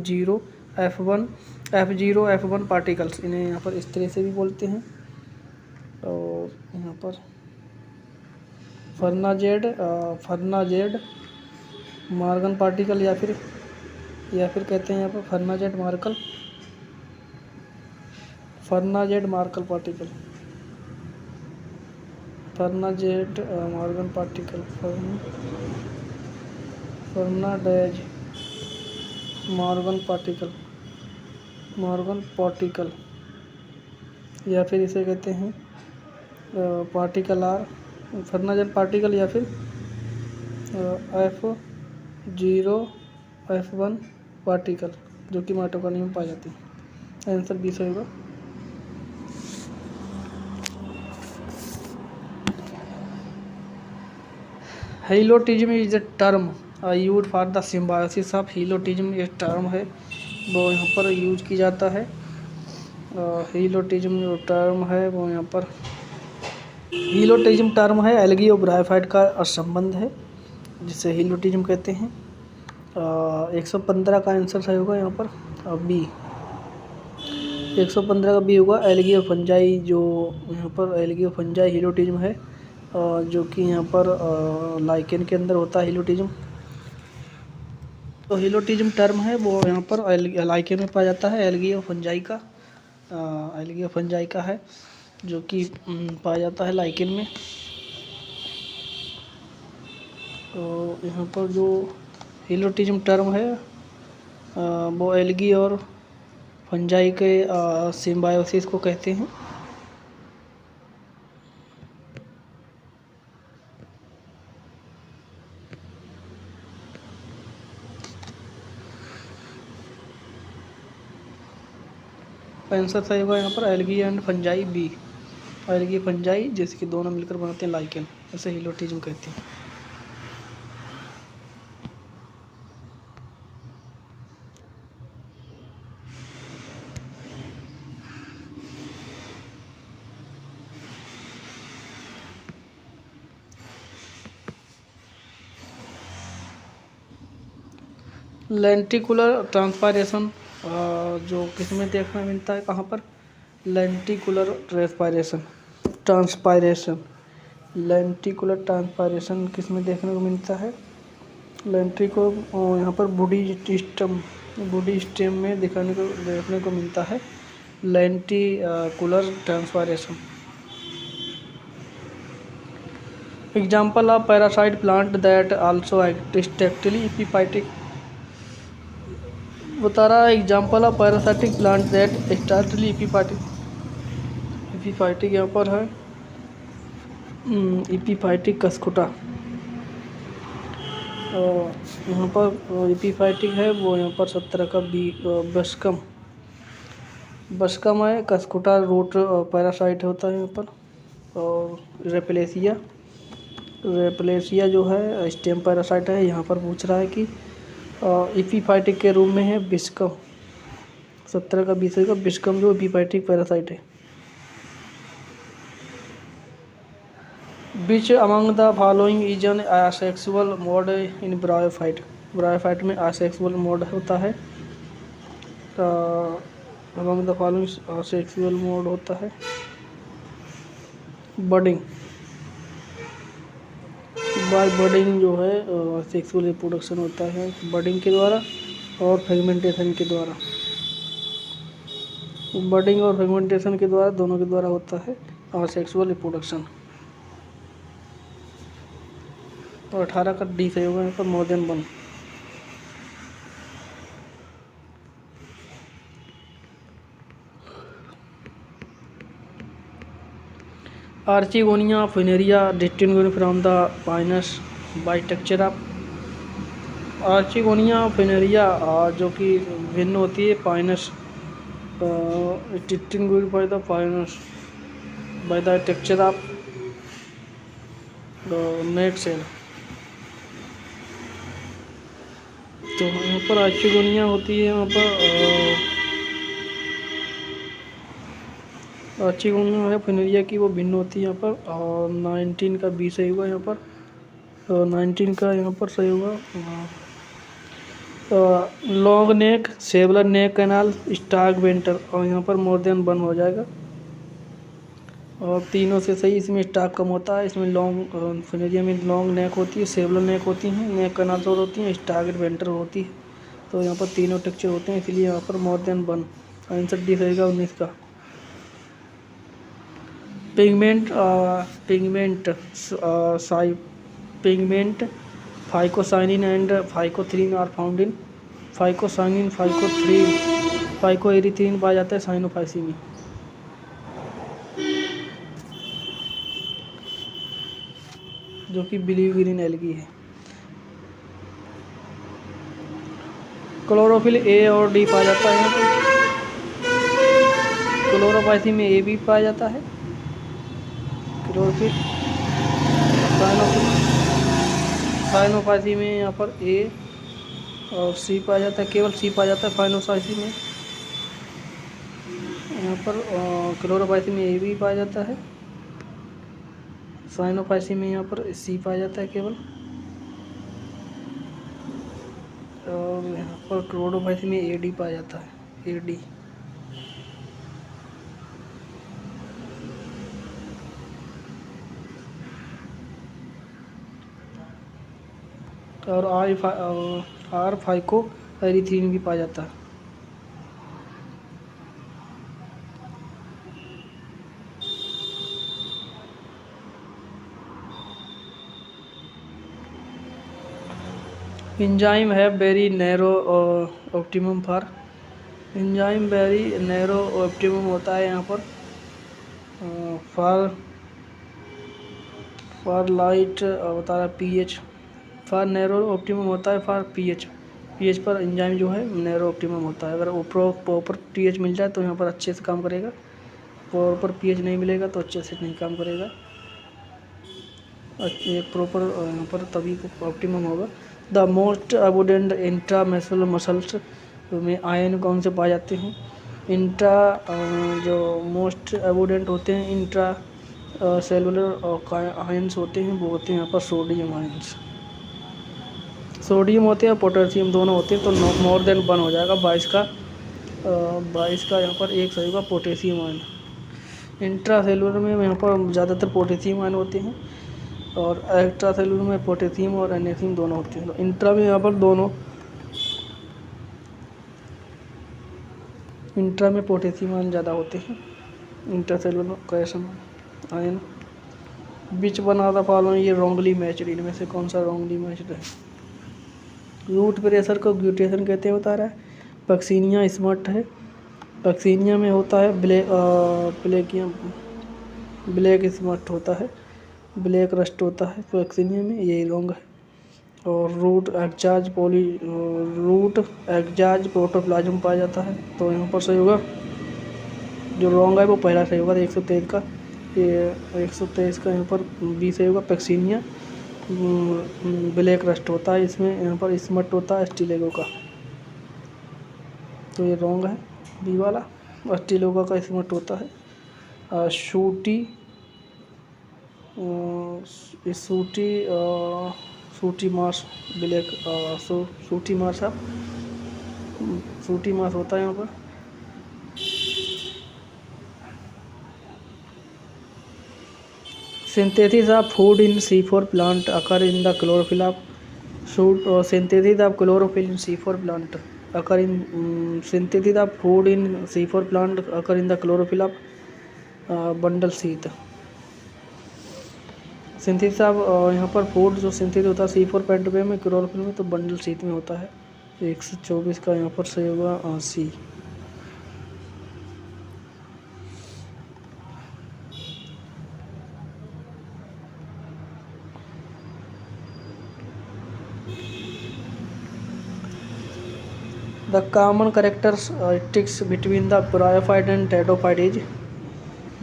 F0 F1 पार्टिकल्स, इन्हें यहाँ पर इस तरह से भी बोलते हैं। और यहाँ पर फर्नांडेज मॉर्गन पार्टिकल या फिर कहते हैं यहाँ पर Fernandez Morgan particle, Fernandez Morgan particle, Fernandez Morgan particle, या फिर इसे कहते हैं पार्टिकल आर फर्नांडेज पार्टिकल या फिर F0 F1 पार्टिकल, जो कि माइटोकॉन्ड्रिया में पाए जाते हैं। आंसर बी सही होगा। Helotism is the term use for the symbiosis of helotism, ये टर्म है वो यहाँ पर यूज की जाता है। हेलोटिज्म जो टर्म है वो यहाँ पर हेलोटिज्म टर्म है एल्गी और ब्रायोफाइट का संबंध है, जिसे हेलोटिज्म कहते हैं। 115 का आंसर सही होगा यहाँ पर बी। 115 का बी होगा एल्गी और फंजाई, जो यहाँ पर एल्गी और फंजाई हेलोटिज्म है, जो कि यहाँ पर लाइकेन के अंदर होता है हेलोटिज्म। तो हेलोटिज्म टर्म है वो यहाँ पर लाइकेन में पाया जाता है, एल्गी और फंजाई का है, जो कि पाया जाता है लाइकेन में। तो यहाँ पर जो हेलोटिज्म टर्म है वो एल्गी और फंजाई के सिम्बायोसिस को कहते हैं। आंसर सही होगा यहाँ पर algae and fungi B, algae fungi जैसे कि दोनों मिलकर बनाते हैं लाइकेन, ऐसे हेलोटिज्म कहते हैं। लेंटिकुलर ट्रांसपायरेशन जो किसमें देखने मिलता है, कहाँ पर? लेंटिकुलर ट्रांसपायरेशन किसमें देखने को मिलता है? लेंट्रिको यहाँ पर बॉडी स्टेम में देखने को मिलता है lenticular transpiration. Example of parasite plant that also destructively epiphytic, बता रहा है example of parasitic plant that startly epiphytic यहाँ पर है एपिफाइटिक कस्कुटा, यहाँ पर एपिफाइटिक है वो यहाँ पर 17 का बी बस्कम है। कस्कुटा रूट पैरासाइट होता है यहाँ पर। और रेपलेसिया जो है स्टेम पैरासाइट है, यहाँ पर पूछ रहा है कि एपिफाइटिक के रूप में है बिस्कम, 17 का 20 का बिस्कम जो एपिफाइटिक पैरासाइट है। Which among the following is an asexual mode in bryophyte. Bryophyte में असेक्सुअल मोड होता है। Among the following asexual mode होता है बडिंग। बाय बडिंग जो है सेक्सुअल रिप्रोडक्शन होता है बडिंग के द्वारा और फ्रेगमेंटेशन के द्वारा। बडिंग और फ्रेगमेंटेशन के द्वारा, दोनों के द्वारा होता है और सेक्सुअल रिप्रोडक्शन। और 18 का डी सही होगा यहाँ पर, more than one. Archegonia Funaria distinguish from the Pinus by texture of. Archegonia Funaria जो कि भिन्न होती है Pinus, distinguish by the Pinus by the texture of net cell. तो यहाँ पर आर्चिगोनिया होती है, यहाँ पर आर्चिगोनिया है फिनेरिया की, वो भिन्न होती है यहाँ पर। और 19 का बी सही होगा यहाँ पर, 19 का यहाँ पर सही होगा। लॉन्ग नेक, सेबुलर नेक कैनाल, स्टार्क वेंटर, और यहाँ पर मोर देन वन हो जाएगा। और तीनों से सही, इसमें स्टार्क कम होता है, इसमें लॉन्ग फिनेरिया में लॉन्ग नेक होती है, सेबुलर नेक होती है, नेक कैनाल और होती है, स्टार्क वेंटर होती है। तो यहाँ पर तीनों टेक्सचर होते हैं, इसलिए यहाँ पर more than one. Answer D रहेगा 19 का। Pigment pigment phycocyanin and phycoerythrin are found in. Phycocyanin, phycoerythrin, phycoerythrin पाया जाता है साइनोफाइसी में। जो कि ब्लू ग्रीन एल्गी है। क्लोरोफिल ए और डी पाया जाता है यहाँ पर। क्लोरोफाइसी में ए भी पाया जाता है। क्लोरोफिल साइनोफाइसी में यहाँ पर ए और सी पाया जाता है, केवल सी पाया जाता है फाइनोफाइसी में। यहाँ पर क्लोरोफाइसी में ए भी पाया जाता है, साइनोफाइसी में यहाँ पर सी पाया जाता है केवल। और यहाँ पर क्लोरोफाइसी में ए डी पाया जाता है, ए डी। और आर फाइको एरिथ्रीन भी पाया जाता है। एंजाइम है very narrow optimum for. Enzyme very narrow optimum होता है यहाँ पर फॉर लाइट बता रहा है पीएच। फॉर नैरो ऑप्टिमम होता है फॉर पीएच। पीएच पर एंजाइम जो है नैरो ऑप्टिमम होता है। अगर वो प्रॉपर पीएच मिल जाए तो यहाँ पर अच्छे से काम करेगा, प्रॉपर पीएच नहीं मिलेगा तो अच्छे से नहीं काम करेगा। एक प्रॉपर यहाँ पर तभी ऑप्टिमम होगा। द मोस्ट अबोडेंट इंट्रामैक्युलर मसल्स में आयन कौन से पाए जाते हैं? जो मोस्ट अबोडेंट होते हैं इंट्रा सेलुलर आयन्स होते हैं, वो होते हैं यहाँ पर सोडियम आयन्स। सोडियम होते हैं, पोटेशियम दोनों होते हैं। तो मोर देन वन हो जाएगा 22 का। 22 का यहाँ पर एक सही होगा पोटेशियम आयन। इंट्रा सेलुलर में यहाँ पर ज़्यादातर पोटेशियम आयन होते हैं और एक्स्ट्रा सेलुलर में पोटेशियम और एनेसियम दोनों होते हैं। तो इंट्रा में यहाँ पर दोनों, इंट्रा में पोटेशियम आयन ज़्यादा होते हैं, इंट्रा सेलुलर कैल्शियम आयन। बीच बना था फॉलोइंग ये रॉन्गली मैच्ड, इनमें से कौन सा रॉन्गली मैच्ड है? रूट प्रेशर को ग्यूटेशन कहते हैं, बता रहा है। पक्सीनिया स्मट है, पक्सीनिया में होता है ब्लैक स्मट होता है, ब्लैक रस्ट होता है पक्सीनिया में, यही रॉन्ग है। और रूट एग्जाज प्रोटोप्लाज्म पाया जाता है, तो यहाँ पर सही होगा। जो रॉन्ग है वो पहला सही होगा 123 का। ये 123 का यहाँ पर बी सही होगा। पैक्सीनिया ब्लैक रस्ट होता है इसमें, यहाँ पर स्मट होता है स्टीलेगो का, तो ये रॉन्ग है बी वाला। स्टीलेगो का स्मट होता है। शूटी सूटी सूटी मास ब्लैक सूटी मास है, सूटी मास होता है यहाँ पर। Synthesis of food in C4 plant occur in the chlorophyll of synthesis of chlorophyll in C4 plant occur in synthesis of food in C4 plant occur in the chlorophyll of bundle sheath। Synthesis of यहाँ पर food जो synthesis होता है C4 पेंटोफेम में, chlorophyll में, तो bundle शीत में होता है। 124 का यहाँ पर सही होगा C. The common characteristics between the bryophyte and pteridophyte is.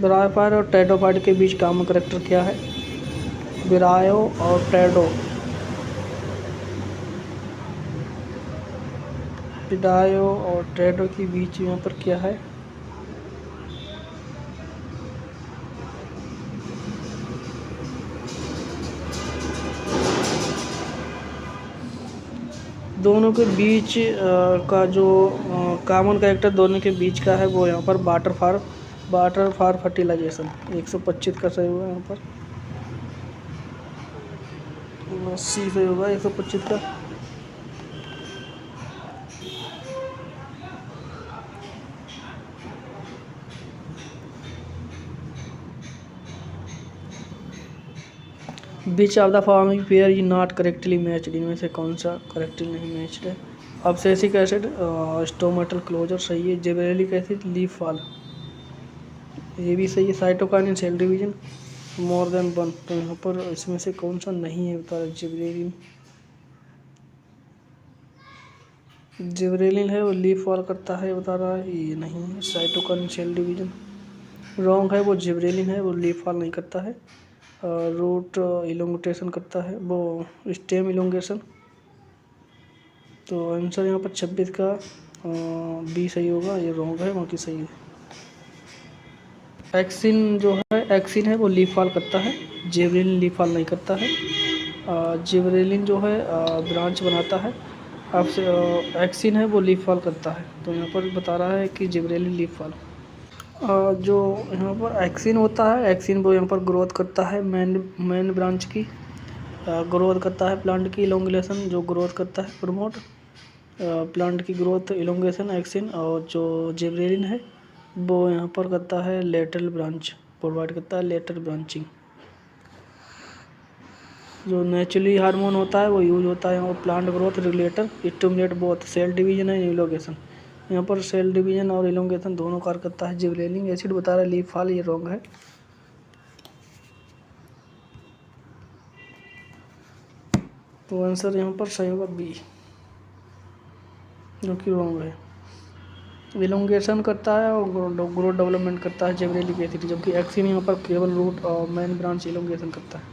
Bryophyte और टेट्रोफाइट के बीच कॉमन कैरेक्टर क्या है? ब्रायो और टेट्रो, ब्रायो और टेट्रो के बीच यहाँ पर क्या है? दोनों के बीच का जो कॉमन कैरेक्टर दोनों के बीच का है वो यहाँ पर वाटर फॉर फर्टिलाइजेशन। 125 का सही होगा यहाँ पर, सी सही होगा 125 का। Which of the following pair is not correctly matched. इनमें से कौन सा करेक्टली नहीं मैच्ड है? अब्सेसिक एसिड स्टोमेटल क्लोजर सही है। जिबरेलिक एसिड लीफ फॉल, ये भी सही है। Cytokinin cell division more than one, तो यहाँ पर इसमें से कौन सा नहीं है बता रहे? जिबरेलिन है वो लीफ फॉल करता है बता रहा है, ये नहीं है। साइटोकाइनिन सेल डिवीजन रॉन्ग है, वो जिबरेलिन है वो लीफ फॉल नहीं करता है। रूट इलोंगेशन करता है, वो स्टेम इलोंगेशन। तो आंसर यहाँ पर 26 का बी सही होगा, ये रॉन्ग है, बाकी सही है। एक्सिन जो है, एक्सिन है वो लीफ फॉल करता है, जिबरेलिन लीफ फॉल नहीं करता है। जिबरेलिन जो है ब्रांच बनाता है, अब एक्सिन है वो लीफ फॉल करता है, तो यहाँ पर बता रहा है कि जिबरेलिन लीफ फॉल। जो यहाँ पर एक्सिन होता है, एक्सिन वो यहाँ पर ग्रोथ करता है मेन ब्रांच की, ग्रोथ करता है प्लांट की इलोंगेशन, जो ग्रोथ करता है प्रमोट प्लांट की ग्रोथ इलोंगेशन एक्सिन। और जो जिबरेलिन है वो यहाँ पर करता है लेटरल ब्रांच, प्रोवाइड करता है लेटरल ब्रांचिंग। जो नेचुरली हार्मोन होता है वो यूज होता है, और plant growth regulator stimulate both cell division and elongation. यहाँ पर सेल डिवीजन और इलोंगेशन दोनों कार्य करता है। जिबरेलिक एसिड बता रहा है लीफ फॉल, ये रॉन्ग है। तो आंसर यहाँ पर सही होगा बी, जो कि रॉन्ग है। इलोंगेशन करता है और ग्रोथ डेवलपमेंट करता है जिबरेलिक एसिड, जबकि एक्सिन यहाँ पर केवल रूट और मेन ब्रांच इलोंगेशन करता है।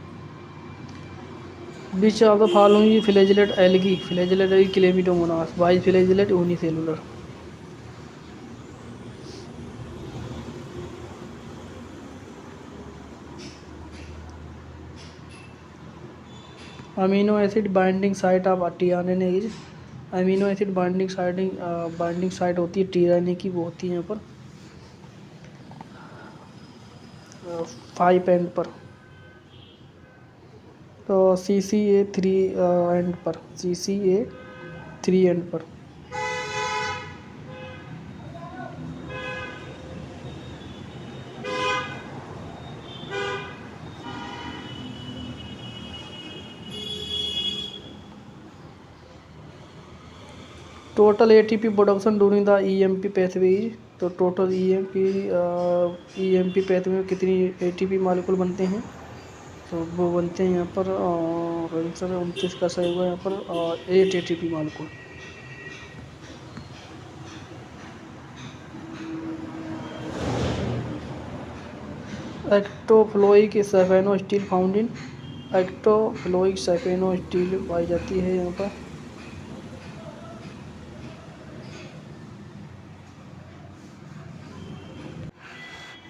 Which of the following flagellate algae, flagellate algae Chlamydomonas, biflagellate unicellular. Amino acid binding site of tRNA is. Amino acid binding site होती है टीआरएनए की, वो होती है यहाँ पर 5 एंड पर, तो CCA 3 एंड पर, CCA 3 एंड पर। Total ATP production during the EMP pathway is. तो टोटल EMP पैथवे में कितनी ATP मॉलिक्यूल बनते हैं? तो वो बनते हैं यहाँ पर आंसर 29 का सही हुआ यहाँ पर 8 ATP molecule. Ectophloic siphonostele found in. Ectophloic siphonostele पाई जाती है यहाँ पर।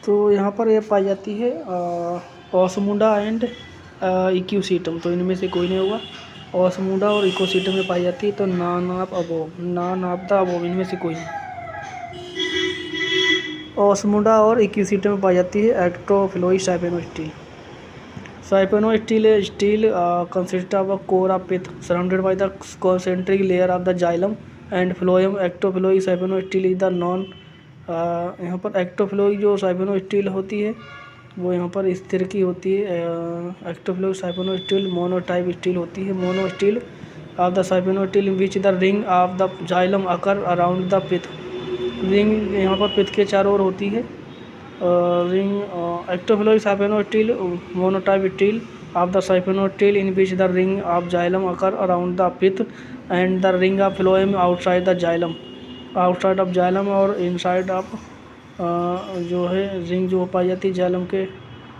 तो यहाँ पर ये पाई जाती है ऑसमुंडा एंड इक्यूसीटम, तो इनमें से कोई नहीं होगा। ऑसमुंडा और इकोसीटम में पाई जाती है, तो नॉन ऑफ द अबोव इनमें से कोई नहीं। ऑसमुंडा और इक्यूसीटम में पाई जाती है ectophloic siphonostele. Siphonostele stele consist of a core of pith surrounded by the concentric layer of the xylem and phloem. Ectophloic siphonostele is the non, यहाँ पर एक्टोफ्लोई जो साइपेनोस्टील होती है वो यहाँ पर इस तरह की होती है। एक्टोफ्लोई साइपेनोस्टील मोनोटाइप स्टील होती है। Mono stele of the siphonostele in which the ring of the xylem occur around the pith. Ring यहाँ पर पिथ के चारों ओर होती है। Ring ectophloic siphonostele monotype stele of the siphonostele in which the ring of xylem occur around the pith and the ring of phloem outside the xylem, outside of xylem और inside of जो है ring जो पाई जाती है xylem के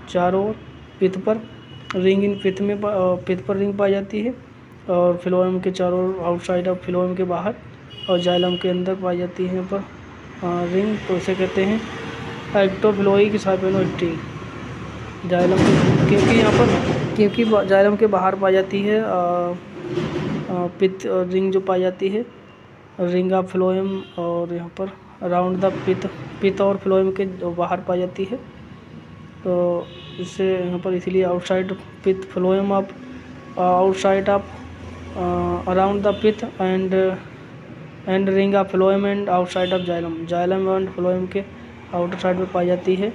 चारों ओर पिथ पर। Ring in पिथ में पिथ पर रिंग पाई जाती है और फ्लोएम के चारों ओर आउटसाइड ऑफ फ्लोएम के बाहर और जाइलम के अंदर पाई जाती है यहाँ पर रिंग। तो इसे कहते हैं एक्टोफ्लोई की साइपेनोस्टील। जाइलम क्योंकि यहाँ पर क्योंकि जाइलम के बाहर पाई जाती है पिथ रिंग जो पाई जाती है रिंग ऑफ फ्लोएम और यहाँ पर अराउंड द पिथ और फ्लोएम के बाहर पाई जाती है। तो इससे यहाँ पर इसीलिए outside pith phloem of outside of around the pith and ring of phloem and outside of xylem, xylem and phloem के आउटर साइड में पाई जाती है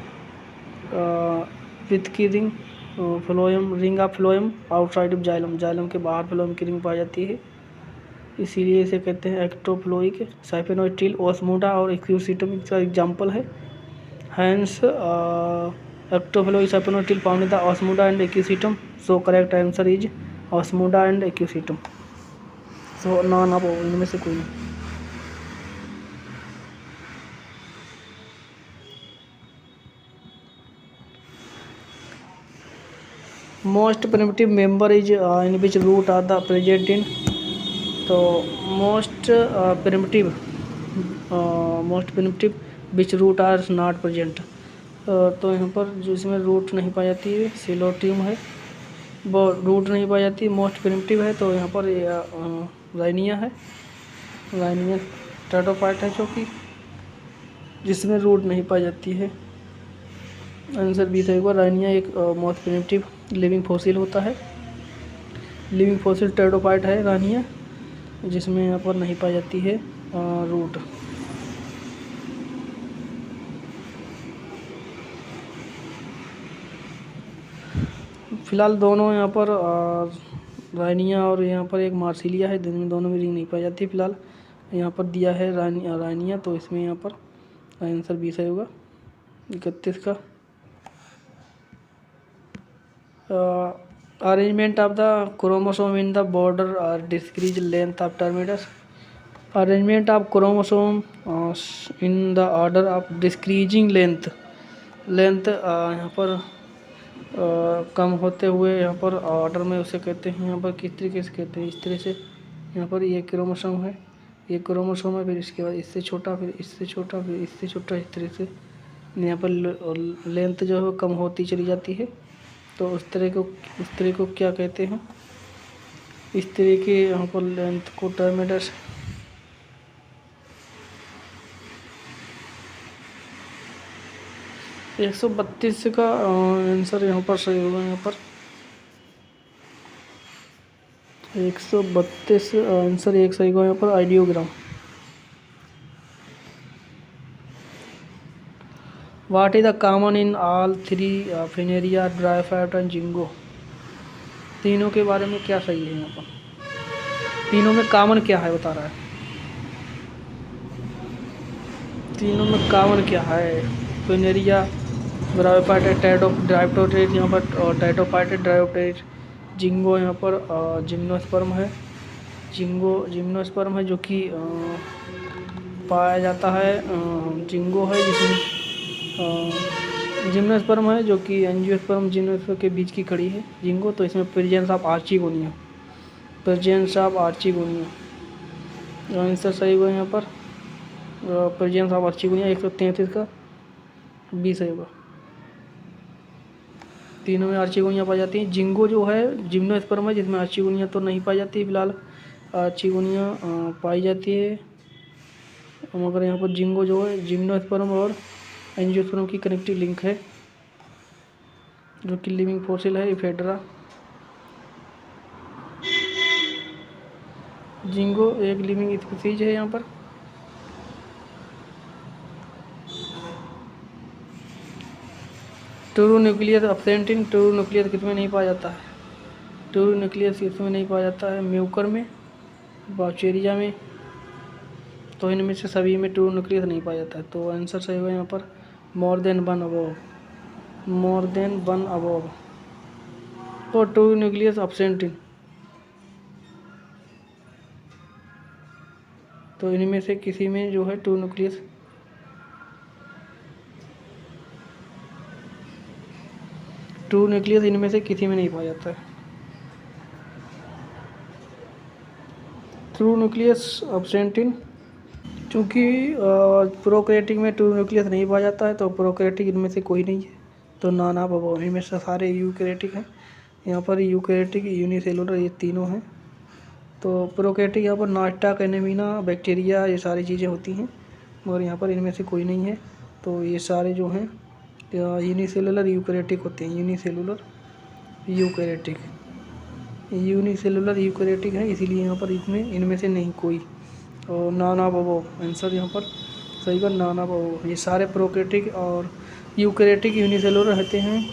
पिथ की ring. Phloem ring of phloem outside of xylem, xylem के बाहर phloem की ring पाई जाती है। इसीलिए इसे कहते हैं एक्टोफ्लोइक साइपेनोस्टील। ऑसमुंडा और इक्यूसीटम इसका एग्जाम्पल है। Hence ectophloic siphonostele found in the Osmunda and Equisetum, so correct answer is Osmunda and Equisetum. So none of इनमें से कोई नहीं। Most primitive member is in which root are the present in, तो most primitive which root are not present, तो यहाँ पर जो इसमें रूट नहीं पाई जाती है सिलोटियम है, वो रूट नहीं पाई जाती। मोस्ट प्रिमिटिव है तो यहाँ पर राइनिया है, राइनिया टेट्रापाइट है जो कि जिसमें रूट नहीं पाई जाती है। आंसर बी था एक बार। राइनिया एक मोस्ट प्रिमिटिव लिविंग फॉसिल होता है। लिविंग फॉसिल टेट्रापाइट है राइनिया, जिसमें यहाँ पर नहीं पाई जाती है रूट। फिलहाल दोनों यहाँ पर राइनिया और यहाँ पर एक मार्सिलिया है, दोनों में रिंग नहीं पाई जाती। फिलहाल यहाँ पर दिया है राइनिया, तो इसमें यहाँ पर आंसर 20 होगा 31 का। Arrangement of the chromosome in the border और decrease length of terminus. Arrangement of chromosome in the order of decreasing length, यहाँ पर कम होते हुए यहाँ पर ऑर्डर में उसे कहते हैं। यहाँ पर किस तरीके से कहते हैं, इस तरह से यहाँ पर ये क्रोमोसोम है, ये क्रोमोसोम है, फिर इसके बाद इससे छोटा, फिर इससे छोटा, फिर इससे छोटा, इस तरह से यहाँ पर लेंथ जो है कम होती चली जाती है। तो उस तरह को क्या कहते हैं, इस तरह के यहाँ पर लेंथ को टर्मिनस 132 का आंसर यहाँ पर सही होगा। यहाँ पर 132 आंसर एक सही होगा यहाँ पर। Ideogram. What is the common in all three Funaria, Dryopteris and Ginkgo. तीनों के बारे में क्या सही है यहाँ पर, तीनों में कॉमन क्या है बता रहा है। तीनों में कॉमन क्या है, फिनेरिया, ड्राइफाइट, ड्राइप्टोटेट यहाँ पर टेट्रोपाइट, ड्राइप्टोटेट। जिंगो यहाँ पर जिम्नोस्पर्म है, जिम्नोस्पर्म है जो कि पाया जाता है। जिंगो है जिसमें जिम्नोस्पर्म है जो कि एंजियोस्पर्म जिम्नोस्पर्म के बीच की खड़ी है जिंगो। तो इसमें प्रेजेंस ऑफ आर्चिगोनिया, आंसर सही हुआ यहाँ पर। प्रेजेंस ऑफ आर्चिगोनिया 133 का 20 होगा। तीनों में आर्चिगोनिया पाई जाती हैं। जिंगो जो है जिम्नोस्पर्म है, जिसमें आर्चिगोनिया तो नहीं पाई जाती है फिलहाल, आर्चिगोनिया पाई जाती है, मगर यहाँ पर जिंगो जो है जिम्नोस्पर्म और एंजियोस्पर्म की कनेक्टिव लिंक है, जो कि लिविंग फॉसिल है इफेड्रा। जिंगो एक लिविंग स्पीसीज है यहाँ पर। True nucleus absent in, true nucleus किसमें नहीं पाया जाता है? ट्रू न्यूक्लियस किसमें नहीं पाया जाता है? म्यूकर में, बाउचेरिया में, तो इनमें से सभी में ट्रू न्यूक्लियस नहीं पाया जाता है। तो आंसर सही होगा यहाँ पर मोर देन वन अबव, मोर देन वन अबव, तो ट्रू न्यूक्लियस एब्सेंट इन, तो इनमें से किसी में जो है ट्रू न्यूक्लियस, ट्रू न्यूक्लियस इनमें से किसी में नहीं पाया जाता है। ट्रू न्यूक्लियस एब्सेंट इन, चूँकि प्रोकैरियोटिक में ट्रू न्यूक्लियस नहीं पाया जाता है, तो प्रोकैरियोटिक इनमें से कोई नहीं है, तो नॉन ऑफ अबव, इनमें से सारे यूकैरियोटिक हैं। यहाँ पर यूकैरियोटिक, यूनिसेलुलर, ये तीनों हैं। तो प्रोकैरियोटिक यहाँ पर नास्टाक, एनेमिना, बैक्टीरिया, ये सारी चीज़ें होती हैं, मगर यहाँ पर इनमें से कोई नहीं है। तो ये सारे जो हैं यूनिसेलुलर यूकैरियोटिक होते हैं, यूनिसेलुलर यूकैरियोटिक, यूनिसेलुलर यूकैरियोटिक है, इसीलिए यहाँ पर इसमें इनमें से नहीं कोई, और नॉन ऑफ अबव, आंसर यहाँ पर सही का नॉन ऑफ अबव। ये सारे प्रोकैरियोटिक और यूकैरियोटिक यूनिसेलुलर रहते हैं,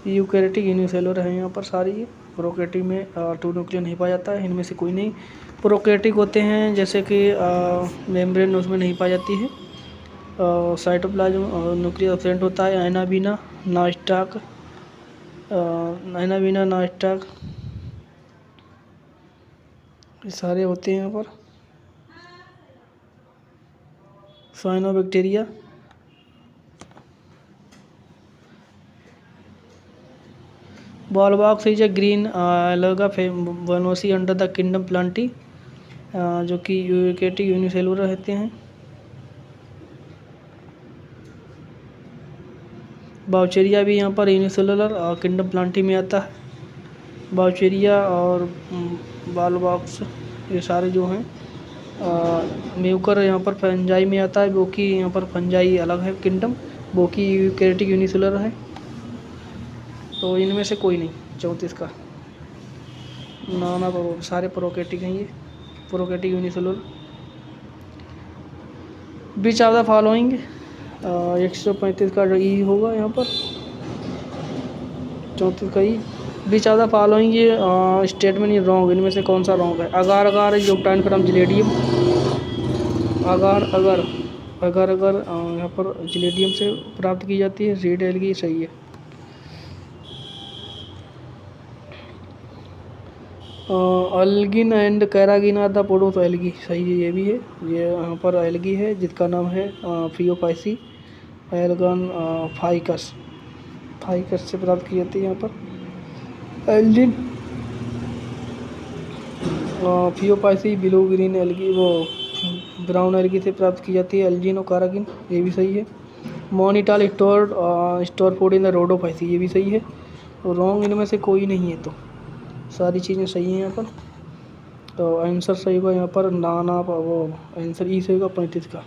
यूकैरियोटिक यूनिसेलुलर है यहाँ पर सारी। प्रोकैरियोटिक में ट्रू न्यूक्लियस नहीं पाया जाता है, इनमें से कोई नहीं। प्रोकैरियोटिक होते हैं जैसे कि मेम्ब्रेन, उसमें नहीं पाई जाती है, साइटोप्लाज्म न्यूक्लियस एब्सेंट होता है, एनाबीना, नास्टाक, एनाबीना, नास्टाक, ये सारे होते हैं यहाँ पर। Cyanobacteria, Volvox is a green alga वेनोसी अंडर द किंगडम प्लांटी, जो कि यूकैरियोटिक यूनिसेलुलर रहते हैं। बाउचेरिया भी यहाँ पर यूनिसेलुलर और किंगडम प्लांटी में आता है। बाउचेरिया और बॉलवॉक्स ये सारे जो हैं, म्यूकर यहाँ पर फंजाई में आता है, वो कि यहाँ पर फंजाई अलग है किंगडम, वो कि यूकैरियोटिक यूनिसेलुलर है। तो इनमें से कोई नहीं, 34 का नॉन ऑफ अबव, सारे प्रोकैरियोटिक हैं ये, prokaryotic unicellular. Beach of the following, 135 का ई होगा यहाँ पर, 34 का ई। बीच ऑफ द फॉलोइंग ये स्टेटमेंट ये रॉन्ग, इनमें से कौन सा रॉन्ग है? अगार अगार इज ऑब्टेन्ड फ्रॉम जिलेडियम, अगार अगर अगर अगर यहाँ पर जिलेडियम से प्राप्त की जाती है। रेड एल्गी सही है। Algin and carrageenan are the पोडोस एल्गी, सही है, ये भी है। ये यहाँ पर एल्गी है जिसका नाम है फियोपाइसी एल्गन फाइकस, फाइकस से प्राप्त की जाती है यहाँ पर। एल्गिन फियोपाइसी ब्लू ग्रीन एल्गी, वो ब्राउन एल्गी से प्राप्त की जाती है। एल्जिन और कैरागिन, ये भी सही है। Mannitol store food in the Rhodophyceae, ये भी सही है। तो रॉन्ग इनमें से कोई नहीं है, तो सारी चीज़ें सही हैं यहाँ पर। तो आंसर सही होगा यहाँ पर none of above, answer E सही होगा 35 का।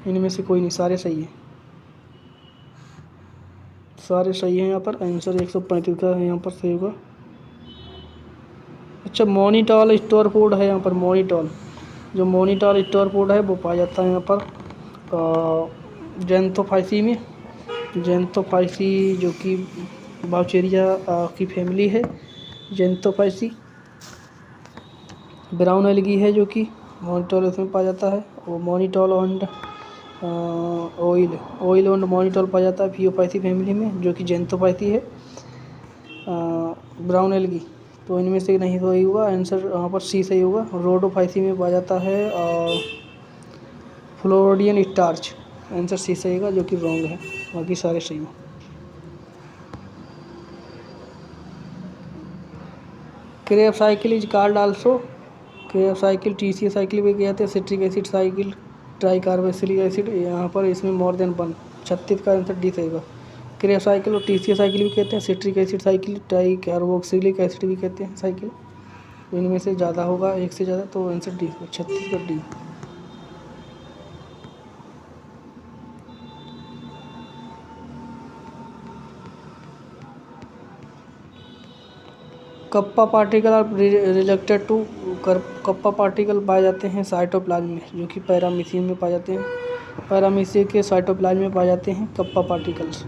इनमें से कोई नहीं, सारे सही हैं, सारे सही हैं यहाँ पर। आंसर 135 का यहाँ पर सही होगा। अच्छा, मोनिटॉल स्टोर फूड है यहाँ पर, मोनिटॉल, जो मोनिटॉल स्टोर फूड है वो पाया जाता है यहाँ पर जेंथोफाइसी में। जेंथोफाइसी जो कि बाउचेरिया की फैमिली है, जेंथोफाइसी। ब्राउन एल्गी है जो कि मोनिटॉल इसमें पाया जाता है, और मोनिटॉल एंड ऑयल एंड मोनिटॉल पाया जाता है फियोपाइसी फैमिली में, जो कि जेंथोफाइसी है। ब्राउन एल्गी, तो इनमें से नहीं सही होगा, आंसर यहाँ पर सी सही होगा। रोडोफाइसी में पाया जाता है फ्लोरोडियन स्टार्च, आंसर सी सही होगा, जो कि रॉन्ग है, बाकी सारे सही हैं। Krebs cycle is called also, Krebs cycle, TCA cycle भी कहते हैं, citric acid cycle, try carboxylic acid. यहाँ पर इसमें मोर देन वन, 36 का आंसर डी सही होगा। क्रेब साइकिल और टीसीए साइकिल भी कहते हैं, citric acid cycle, try carboxylic acid भी कहते हैं साइकिल। तो इनमें से ज़्यादा होगा, एक से ज़्यादा, तो आंसर डी, 36 का D. Kappa particle are related to, kappa particle पाए जाते हैं साइटोप्लाज्म में, जो कि पैरामीशियम में पाए जाते हैं, पैरामीशियम के साइटोप्लाज्म में पाए जाते हैं कप्पा पार्टिकल्स।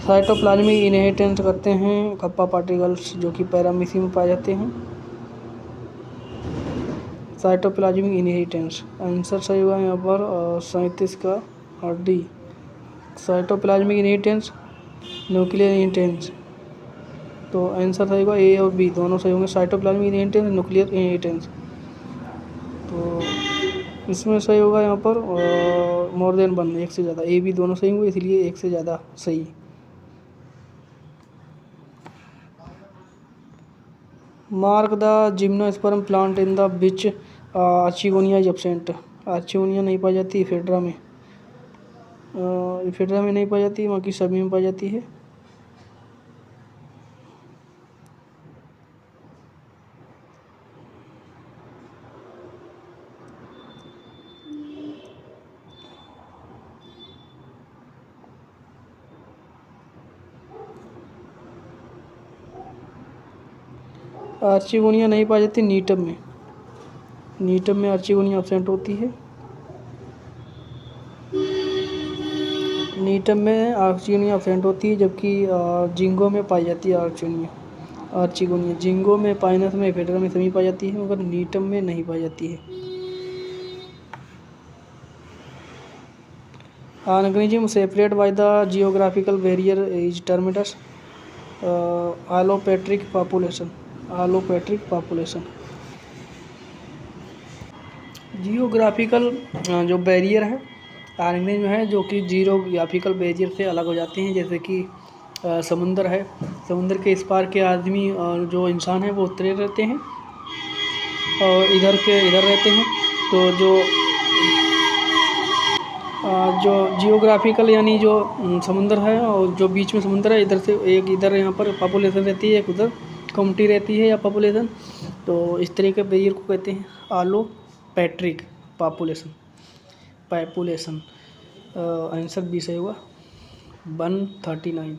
साइटोप्लाज्मिक इनहेरिटेंस करते हैं कप्पा पार्टिकल्स, जो कि पैरामीशियम में पाए जाते हैं। साइटोप्लाज्मिक इनहेरिटेंस आंसर सही हुआ यहाँ पर 37 का और D. Cytoplasmic inheritance, nuclear inheritance, तो आंसर सही होगा ए और बी दोनों सही होंगे, साइटोप्लाज्मिक इनहेरिटेंस, न्यूक्लियर इनहेरिटेंस। तो इसमें सही होगा यहाँ पर मोर देन 1, एक से ज़्यादा, ए बी दोनों सही होंगे, इसलिए एक से ज़्यादा सही। Mark the gymnosperm plant in the which archegonia is absent. Archegonia नहीं पाई जाती इफेड्रा में, इफेड्रा में नहीं पाई जाती, बाकी सभी में पाई जाती है। आर्चिगोनिया नहीं पाई जाती नीटम में, नीटम में आर्चिगोनिया एब्सेंट होती है, नीटम में आर्चिगोनिया एब्सेंट होती है, जबकि जिंगो में पाई जाती है आर्चिगोनिया। जिंगो में, पाइनस में, एफेड्रा में सभी पाई जाती है, मगर नीटम में नहीं पाई जाती है। Organism separate by the geographical barrier is termed as allopatric population. Allopatric population, geographical जो बैरियर है, ऑर्गेनिज्म है जो कि जियोग्राफिकल बैरियर से अलग हो जाते हैं, जैसे कि समुंदर है, समुंदर के इस पार के आदमी और जो इंसान है वो उतरे रहते हैं और इधर के इधर रहते हैं। तो जो जियोग्राफिकल यानी जो समुंदर है और जो बीच में समुंदर है, इधर से एक, इधर यहाँ पर पॉपुलेशन रहती है, एक उधर कम्युनिटी रहती है या पॉपुलेशन, तो इस तरह के बैरियर को कहते हैं एलोपेट्रिक पॉपुलेशन। आंसर बी सही हुआ 139।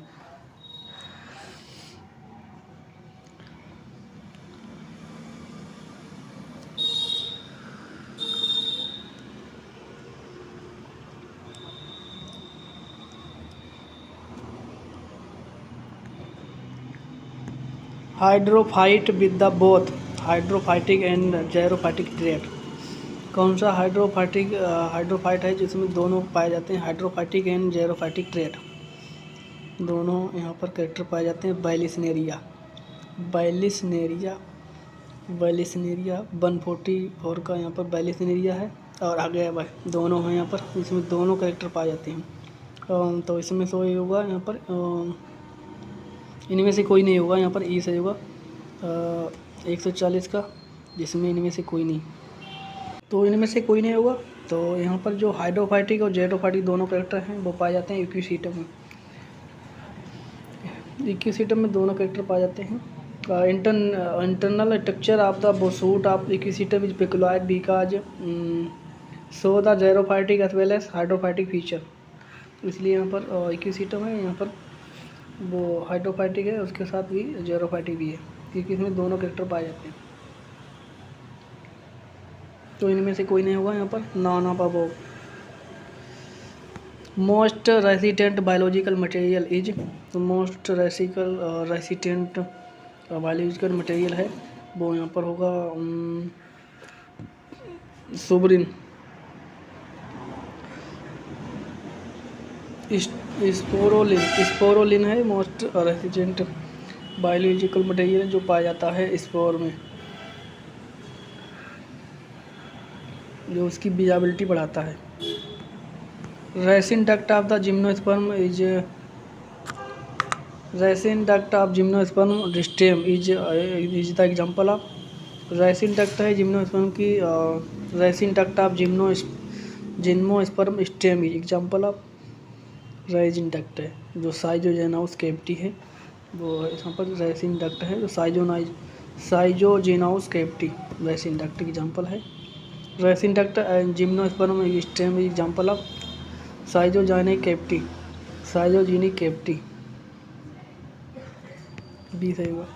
Hydrophyte with the both hydrophytic and xerophytic trait. कौन सा हाइड्रोफाइट है जिसमें दोनों पाए जाते हैं, हाइड्रोफाइटिक एंड जैरोफाइटिक ट्रेट, दोनों यहाँ पर कैरेक्टर पाए जाते हैं। बैलिसनेरिया 144 का यहाँ पर बैलिसनेरिया है, और आगे भाई दोनों हैं यहाँ पर, इसमें दोनों कैरेक्टर पाए जाते हैं। तो इसमें सो ये होगा यहाँ पर, इनमें से कोई नहीं होगा यहाँ पर, ई सही होगा 140 का, जिसमें इनमें से कोई नहीं, तो इनमें से कोई नहीं होगा। तो यहाँ पर जो हाइड्रोफाइटिक और जेरोफाइटिक दोनों कैरेक्टर हैं वो पाए जाते हैं इक्विसिटम में, इक्विसिटम में दोनों कैरेक्टर पाए जाते हैं। Internal structure of the shoot of Equisetum is peculiar because so the xerophytic as well as hydrophytic feature. इसलिए यहाँ पर इक्विसिटम है, यहाँ पर वो हाइड्रोफाइटिक है, उसके साथ भी जेरोफाइटिक भी है, क्योंकि इसमें दोनों कैरेक्टर पाए जाते हैं। तो इनमें से कोई नहीं होगा यहाँ पर, none of above. Most resistant biological material is, तो मोस्ट रेसिस्टेंट बायोलॉजिकल मटेरियल है वो यहाँ पर होगा सुब्रिन। स्पोरोलिन है मोस्ट रेसिस्टेंट बायोलॉजिकल मटेरियल जो पाया जाता है स्पोर में, जो उसकी विजिबिलिटी बढ़ाता है। Resin duct of the gymnosperm is, resin duct of gymnosperm stem is the example of. Resin duct है जिम्नोस्पर्म की, resin duct of gymnosperm stem is example of. Resin duct है। जो साइजोजेनाउस कैविटी है वो यहाँ पर रेजिन डक्ट है। जो schizogenous cavity resin duct example है। Resin duct gymnosperm stem example of schizogenic cavity. Schizogenic cavity B सही हुआ।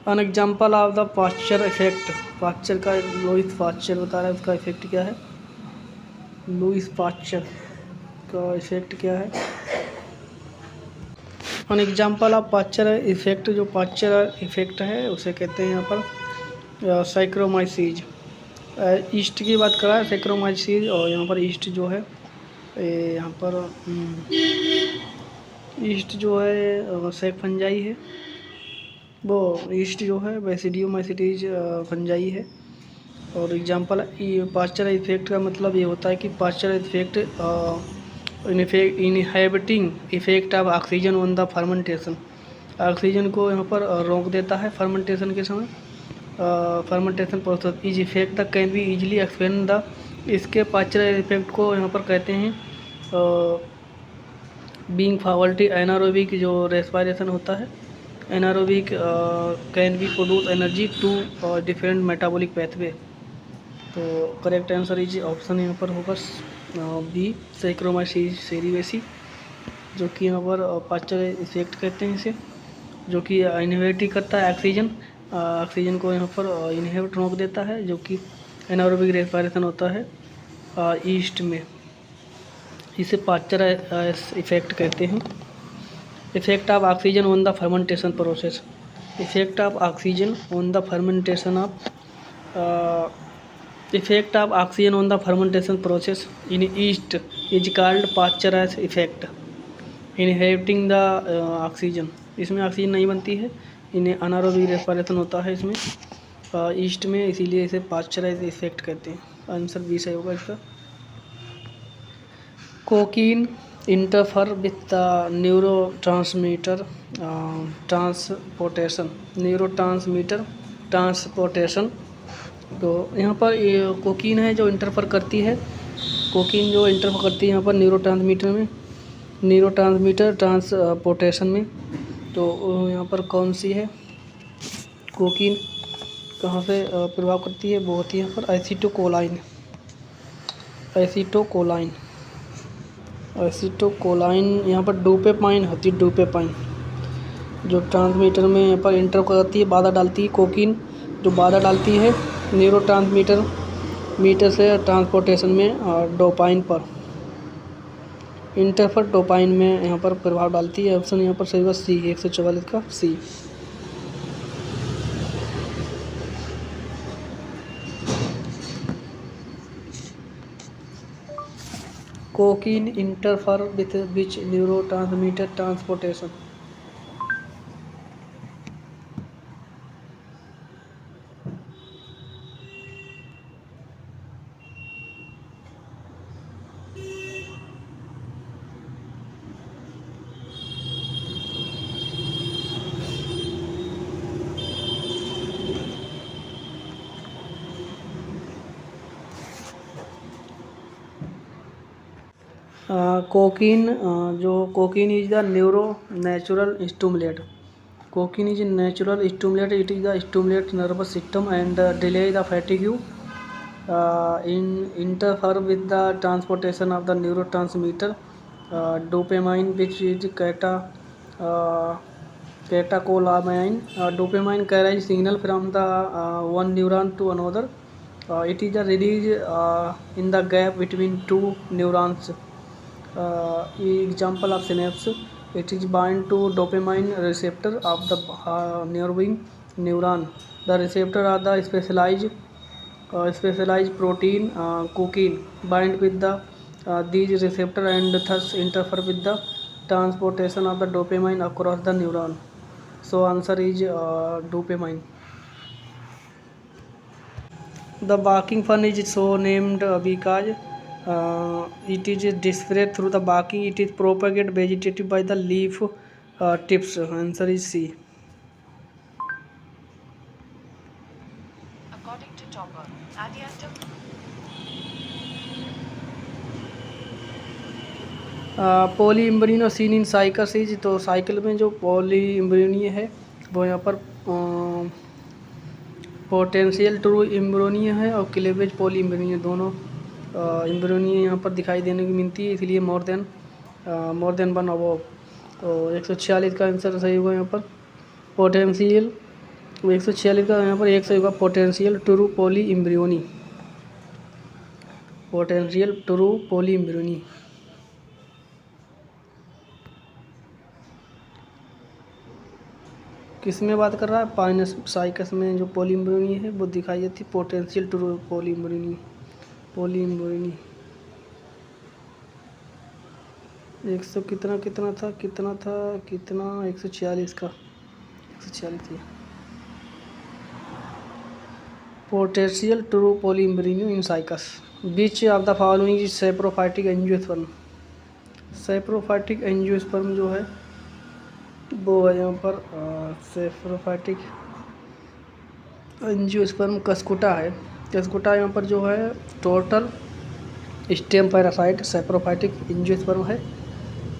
An example of the Pasteur effect. Pasteur का लुईस पास्चर बता रहा है उसका इफेक्ट क्या है। लुईस पास्चर का इफेक्ट क्या है। अन एग्जाम्पल ऑफ पास्चर इफेक्ट। जो पास्चर इफेक्ट है उसे कहते हैं यहाँ पर सैक्रोमाइसीज। ईस्ट की बात कर रहा है सैक्रोमाइसीज। और यहाँ पर ईस्ट जो है यहाँ पर ईस्ट जो है सेक फंजाई है। वो ईस्ट जो है बेसिडियोमाइसिटीज फंजाई है। और एग्जांपल पास्चर इफेक्ट का मतलब ये होता है कि Pasteur effect inhibiting effect of oxygen on the fermentation. Oxygen को यहाँ पर रोक देता है फर्मेंटेशन के समय। Fermentation process is effect the can be easily explain the. इसके पास्चर इफेक्ट को यहाँ पर कहते हैं बीइंग फॉल्टी एनारोबिक जो रेस्पिरेशन होता है। Anaerobic can be produce energy to different metabolic pathway. तो करेक्ट आंसर इज ऑप्शन यहाँ पर होगा बी सैक्रोमाइसीज सेरिवेसी, जो कि यहाँ पर पास्चर इफेक्ट कहते हैं इसे, जो कि इनहिबिट करता है ऑक्सीजन को यहाँ पर इनहिबिट रोक देता है, जो कि एनारोबिक रेस्पिरेशन होता है ईस्ट में। इसे पास्चर इफेक्ट कहते हैं। Effect of oxygen on the fermentation process. Effect of oxygen on the fermentation of effect of oxygen on the fermentation process in yeast is called Pasteur's effect inhibiting the oxygen. इसमें oxygen नहीं बनती है, इन्हें anaerobic respiration होता है इसमें east में, इसीलिए इसे पास्चरस इफेक्ट कहते हैं। आंसर बी सही होगा इसका। Cocaine interfere with the neurotransmitter transportation. Neurotransmitter transportation. तो यहाँ पर कोकीन है जो इंटरफर करती है। कोकीन जो इंटरफर करती है यहाँ पर न्यूरोट्रांसमीटर ट्रांसपोर्टेशन में। तो यहाँ पर कौन सी है कोकीन कहाँ से प्रभाव करती है। वो होती है यहाँ पर एसिटोकोलाइन यहाँ पर डोपामाइन होती है। डोपामाइन जो ट्रांसमीटर में यहाँ पर इंटर करती है, बाधा डालती है। कोकीन जो बाधा डालती है मीटर से ट्रांसपोर्टेशन में डोपाइन पर इंटरफर डोपाइन में यहाँ पर प्रभाव डालती है। ऑप्शन यहाँ पर सही होगा सी 144 का C. Cocaine interfere with which neurotransmitter transportation. Cocaine जो cocaine is the natural stimulate. Cocaine is natural stimulate. It is the stimulate nervous system and delay the fatigue in interfere with the transportation of the neurotransmitter dopamine, which is catecholamine. Dopamine carries signal from the one neuron to another. It is a release in the gap between two neurons. Example of synapse. It is bind to dopamine receptor of the nervine neuron. The receptor are the specialized protein cocaine bind with the these receptor and thus interfere with the transportation of the dopamine across the neuron. So answer is dopamine. The barking fern is so named because it is dispersed through the barking. It is propagated vegetative by the leaf tips. Answer is C. Polyembryony seen in Cycas, तो Cycas में जो poly embryo है वो यहाँ पर potential true embryo है और cleavage poly embryo, दोनों इम्ब्रियो यहाँ पर दिखाई देने की मिलती है, इसलिए मोर देन वन अबव। तो 146 का आंसर सही होगा यहाँ पर। पोटेंशियल 146 का यहाँ पर एक सही होगा, potential true polyembryony, potential true polyembryony. किस में बात कर रहा है? पाइनस साइकस में जो पॉली इम्ब्रियोनी है वो दिखाई देती है पोटेंशियल ट्रू पॉली इम्ब्रियोनी। 100 कितना था 146 का 146 है। Potential true polyembryony in Cycas. Which of the following is saprophytic angiosperm. Saprophytic angiosperm जो है वो है यहाँ पर सेप्रोफाइटिक एंजियोस्पर्म कस्कुटा है। कस्कुटा यहाँ पर जो है total stem parasite saprophytic angiosperm है।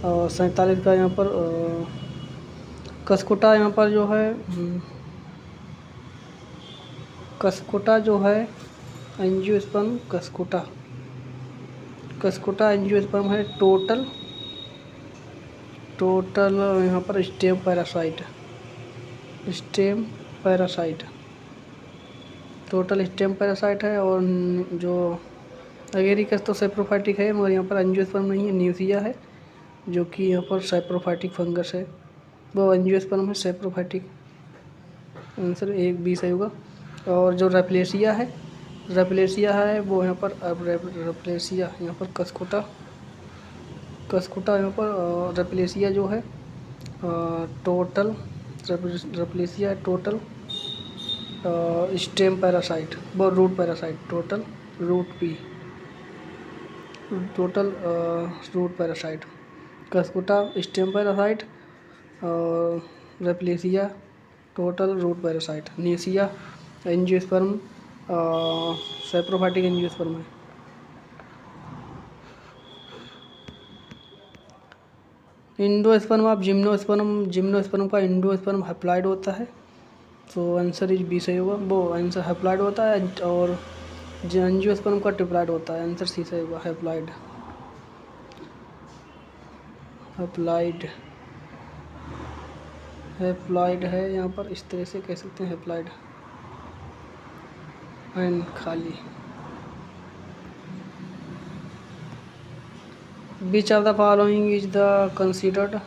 और 47 का यहाँ पर कस्कुटा यहाँ पर जो है कस्कुटा जो है एंजियोस्पर्म कस्कुटा एंजियोस्पर्म है टोटल यहाँ पर स्टेम पैरासाइट है। और जो एगेरिकस तो सेप्रोफाइटिक है मगर यहाँ पर एंजियोस्पर्म नहीं है, न्यूसिया है जो कि यहाँ पर सेप्रोफाइटिक फंगस है, वो एंजियोस्पर्म है सेप्रोफाइटिक। आंसर 1 सही होगा। और जो रेप्लेसिया है वो यहाँ पर रेप्लेसिया यहाँ पर कस्कुटा यहाँ पर रेप्लेसिया जो है total Rafflesia total stem parasite वो root parasite total root parasite. Cuscuta stem parasite और Rafflesia total root parasite. Neottia angiosperm saprophytic angiosperm है। इंडोस्पर्म ऑफ जिम्नोस्पर्म का इंडोस्पर्म हैप्लॉइड होता है, तो आंसर इज बी सही होगा। वो आंसर हैप्लॉइड होता है और एंजियोस्पर्म का ट्रिप्लॉइड होता है, आंसर सी सही होगा हैप्लॉइड है। यहाँ पर इस तरह से कह सकते हैं हैप्लॉइड एंड खाली। Which of the following is considered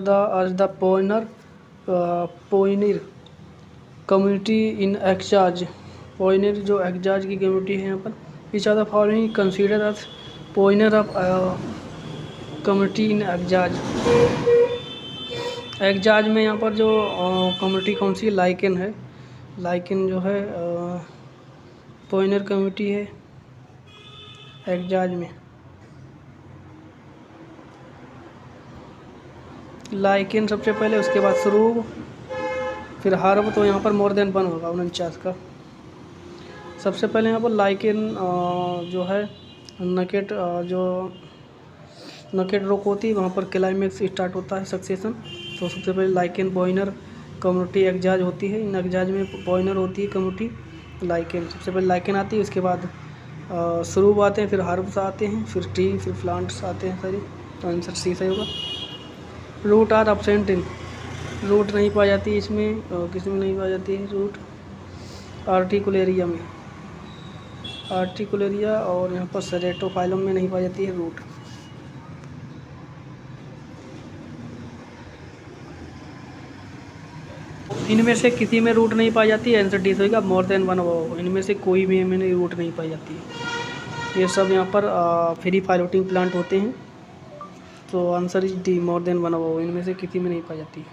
as the pioneer community in Exarch? pioneer जो एक्जाज की कम्युनिटी है यहाँ पर। Which of the following considered as pioneer of community in Exarch? एक्जाज में यहाँ पर जो कम्युनिटी कौन सी? लाइकेन है। लाइकेन जो है पॉइनर कम्युनिटी है एक्जाज में। लाइकेन सबसे पहले, उसके बाद सरूब, फिर हर्ब, तो यहाँ पर मोर देन वन होगा 49 का। सबसे पहले यहाँ पर लाइकेन जो है नकेट रोक होती है, वहाँ पर क्लाइमेक्स स्टार्ट होता है सक्सेशन। तो सबसे पहले लाइकेन पॉइनर कम्युनिटी एक्जाज होती है, इन एक्जाज में पॉइनर होती है कम्युनिटी लाइकेन। सबसे पहले लाइकेन आती है, उसके बाद सरूब आते हैं, फिर हर्ब्स आते हैं, फिर ट्री, फिर प्लांट्स आते हैं सारी। तो आंसर सी सही होगा। Root are absent in, root नहीं पाई जाती है इसमें, किस में नहीं पाई जाती है रूट? आर्टिकुलेरिया और यहाँ पर सेरेटोफाइलम में नहीं पाई जाती है रूट। इनमें से किसी में रूट नहीं पाई जाती है, आंसर डी होगा मोर देन वन अबव। इनमें से कोई भी में रूट नहीं पाई जाती है, ये सब यहाँ पर फ्री फाइलोटिंग प्लांट होते हैं। तो answer is D more than one above, इनमें से किसी में नहीं पाई जाती है।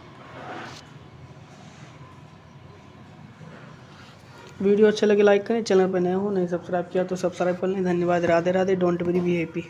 वीडियो अच्छा लगे लाइक करें, चैनल पर नए हो नहीं सब्सक्राइब किया तो सब्सक्राइब कर लें। धन्यवाद। Radhe Radhe. Don't very be happy.